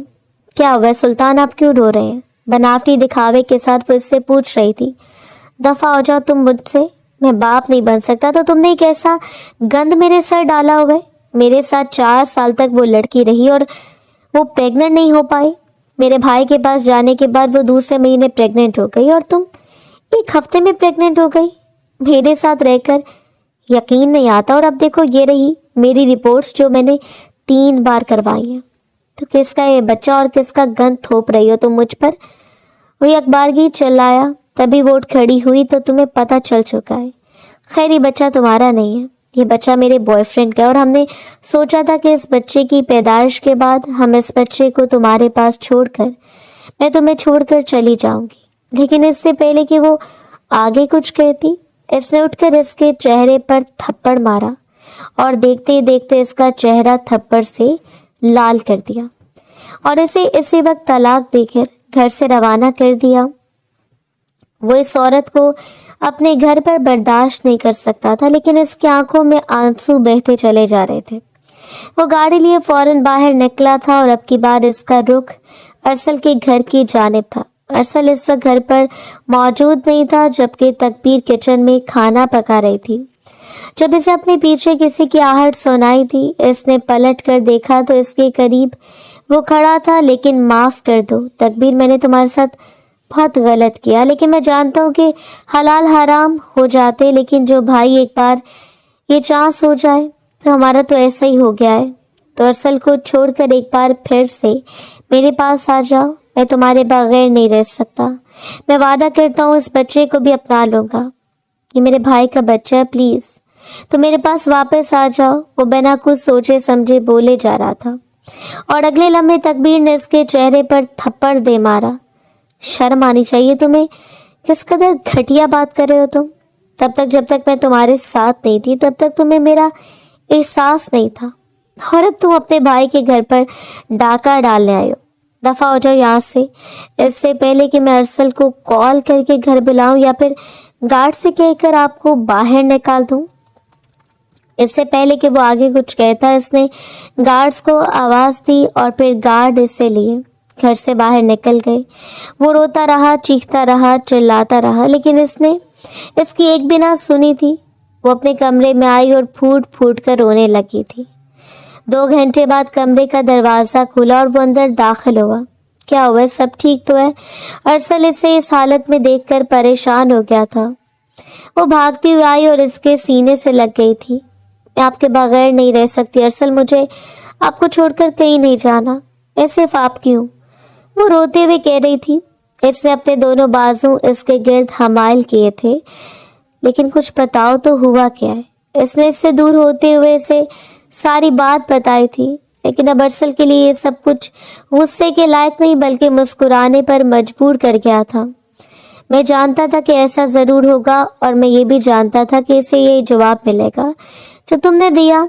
क्या हुआ सुल्तान, आप क्यों रो रहे हैं? बनावटी दिखावे के साथ वो इससे पूछ रही थी। दफा हो जाओ तुम मुझसे, मैं बाप नहीं बन सकता। तो तुमने एक ऐसा गंद मेरे सर डाला हुआ है। मेरे साथ 4 साल तक वो लड़की रही और वो प्रेग्नेंट नहीं हो पाई। मेरे भाई के पास जाने के बाद वो दूसरे महीने प्रेग्नेंट हो गई और तुम 1 हफ्ते में प्रेग्नेंट हो गई मेरे साथ रहकर। यकीन नहीं आता। और अब देखो, ये रही मेरी रिपोर्ट्स जो मैंने 3 बार करवाई हैं। तो किसका ये बच्चा और किसका गंद थोप रही हो तुम मुझ पर? वही अखबार की चिल्लाया। तभी वो उठ खड़ी हुई तो तुम्हें पता चल चुका है। खैर, ये बच्चा तुम्हारा नहीं है, ये बच्चा मेरे बॉयफ्रेंड का है और हमने सोचा था कि इस बच्चे की पैदाइश के बाद हम इस बच्चे को तुम्हारे पास छोड़कर मैं तुम्हें छोड़कर चली जाऊंगी। लेकिन इससे पहले कि वो आगे कुछ कहती, इसने उठकर इसके चेहरे पर थप्पड़ मारा और देखते ही देखते इसका चेहरा थप्पड़ से लाल कर दिया और इसे इसी वक्त तलाक देकर घर से रवाना कर दिया। वो इस औरत को अपने घर पर बर्दाश्त नहीं कर सकता था, लेकिन इसकी आंखों में आंसू बहते चले जा रहे थे। वो गाड़ी लिए फौरन बाहर निकला था और अब की बार इसका रुख अरसल के घर की जानिब था। अरसल इस वक्त घर पर मौजूद नहीं था, जबकि तकबीर किचन में खाना पका रही थी। जब इसे अपने पीछे किसी की आहट सुनाई थी, इसने पलट कर देखा तो इसके करीब वो खड़ा था। लेकिन माफ़ कर दो तकबीर, मैंने तुम्हारे साथ बहुत गलत किया, लेकिन मैं जानता हूँ कि हलाल हराम हो जाते, लेकिन जो भाई एक बार ये चांस हो जाए तो हमारा तो ऐसा ही हो गया है। तो अरसल को छोड़कर एक बार फिर से मेरे पास आ जाओ, मैं तुम्हारे बगैर नहीं रह सकता। मैं वादा करता हूँ इस बच्चे को भी अपना लूँगा, ये मेरे भाई का बच्चा है, प्लीज़ तो मेरे पास वापस आ जाओ। वो बिना कुछ सोचे समझे बोले जा रहा था और अगले लम्हे तकबीर ने इसके चेहरे पर थप्पड़ दे मारा। शर्म आनी चाहिए तुम्हें, किस कदर घटिया बात कर रहे हो तुम। तब तक जब तक मैं तुम्हारे साथ नहीं थी तब तक तुम्हें मेरा एहसास नहीं था, और अब तुम अपने भाई के घर पर डाका डालने आए हो। दफ़ा हो जाओ यहाँ से, इससे पहले कि मैं अरसल को कॉल करके घर बुलाऊं या फिर गार्ड से कहकर आपको बाहर निकाल दूं। इससे पहले कि वो आगे कुछ कहता, इसने गार्ड्स को आवाज़ दी और फिर गार्ड इसे लिए घर से बाहर निकल गए। वो रोता रहा, चीखता रहा, चिल्लाता रहा, लेकिन इसने इसकी एक भी ना सुनी थी। वो अपने कमरे में आई और फूट फूट कर रोने लगी थी। 2 घंटे बाद कमरे का दरवाज़ा खुला और वो अंदर दाखिल हुआ। क्या हुआ, सब ठीक तो है? अरसल इसे इस हालत में देखकर परेशान हो गया था। वो भागती हुई आई और इसके सीने से लग गई थी। मैं आपके बगैर नहीं रह सकती अरसल, मुझे आपको छोड़कर कहीं नहीं जाना। मैं सिर्फ आपकी हूँ, वो रोते हुए कह रही थी। इसने अपने दोनों बाजू इसके गिर्द हमायल किए थे। लेकिन कुछ बताओ तो हुआ क्या है? इसने इससे दूर होते हुए इसे सारी बात बताई थी, लेकिन अब अरसल के लिए ये सब कुछ गुस्से के लायक नहीं बल्कि मुस्कुराने पर मजबूर कर गया था। मैं जानता था कि ऐसा ज़रूर होगा, और मैं ये भी जानता था कि इसे ये जवाब मिलेगा जो तुमने दिया।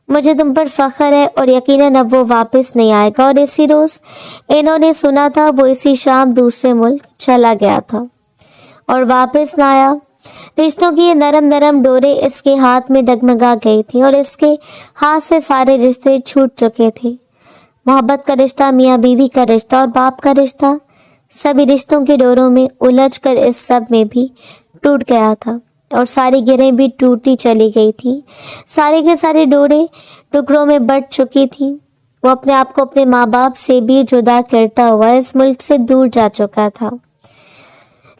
मुझे तुम पर फ़ख्र है और यकीनन अब वो वापस नहीं आएगा। और इसी रोज़ इन्होंने सुना था वो इसी शाम दूसरे मुल्क चला गया था और वापस ना आया। रिश्तों की ये नरम नरम डोरे इसके हाथ में डगमगा गई थी और इसके हाथ से सारे रिश्ते छूट चुके थे। मोहब्बत का रिश्ता, मियाँ बीवी का रिश्ता और बाप का रिश्ता, सभी रिश्तों के डोरों में उलझकर इस सब में भी टूट गया था और सारी गिरें भी टूटती चली गई थी। सारे के सारे डोरे टुकड़ों में बट चुकी थी। वो अपने आप को अपने माँ बाप से भी जुदा करता हुआ इस मुल्क से दूर जा चुका था।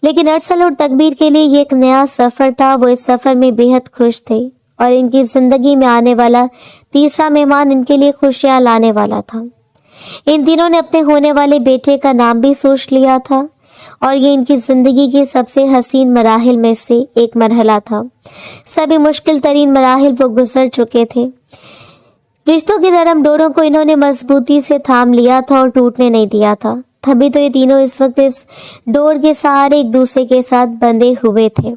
लेकिन अरसल और तकबीर के लिए ये एक नया सफ़र था। वो इस सफ़र में बेहद खुश थे और इनकी ज़िंदगी में आने वाला तीसरा मेहमान इनके लिए खुशियाँ लाने वाला था। इन तीनों ने अपने होने वाले बेटे का नाम भी सोच लिया था और ये इनकी ज़िंदगी के सबसे हसीन मराहिल में से एक मरहला था। सभी मुश्किल तरीन मराहिल वो गुजर चुके थे। रिश्तों के नरम डोरों को इन्होंने मजबूती से थाम लिया था और टूटने नहीं दिया था। तभी तो ये तीनों इस वक्त इस डोर के सहारे एक दूसरे के साथ बंधे हुए थे।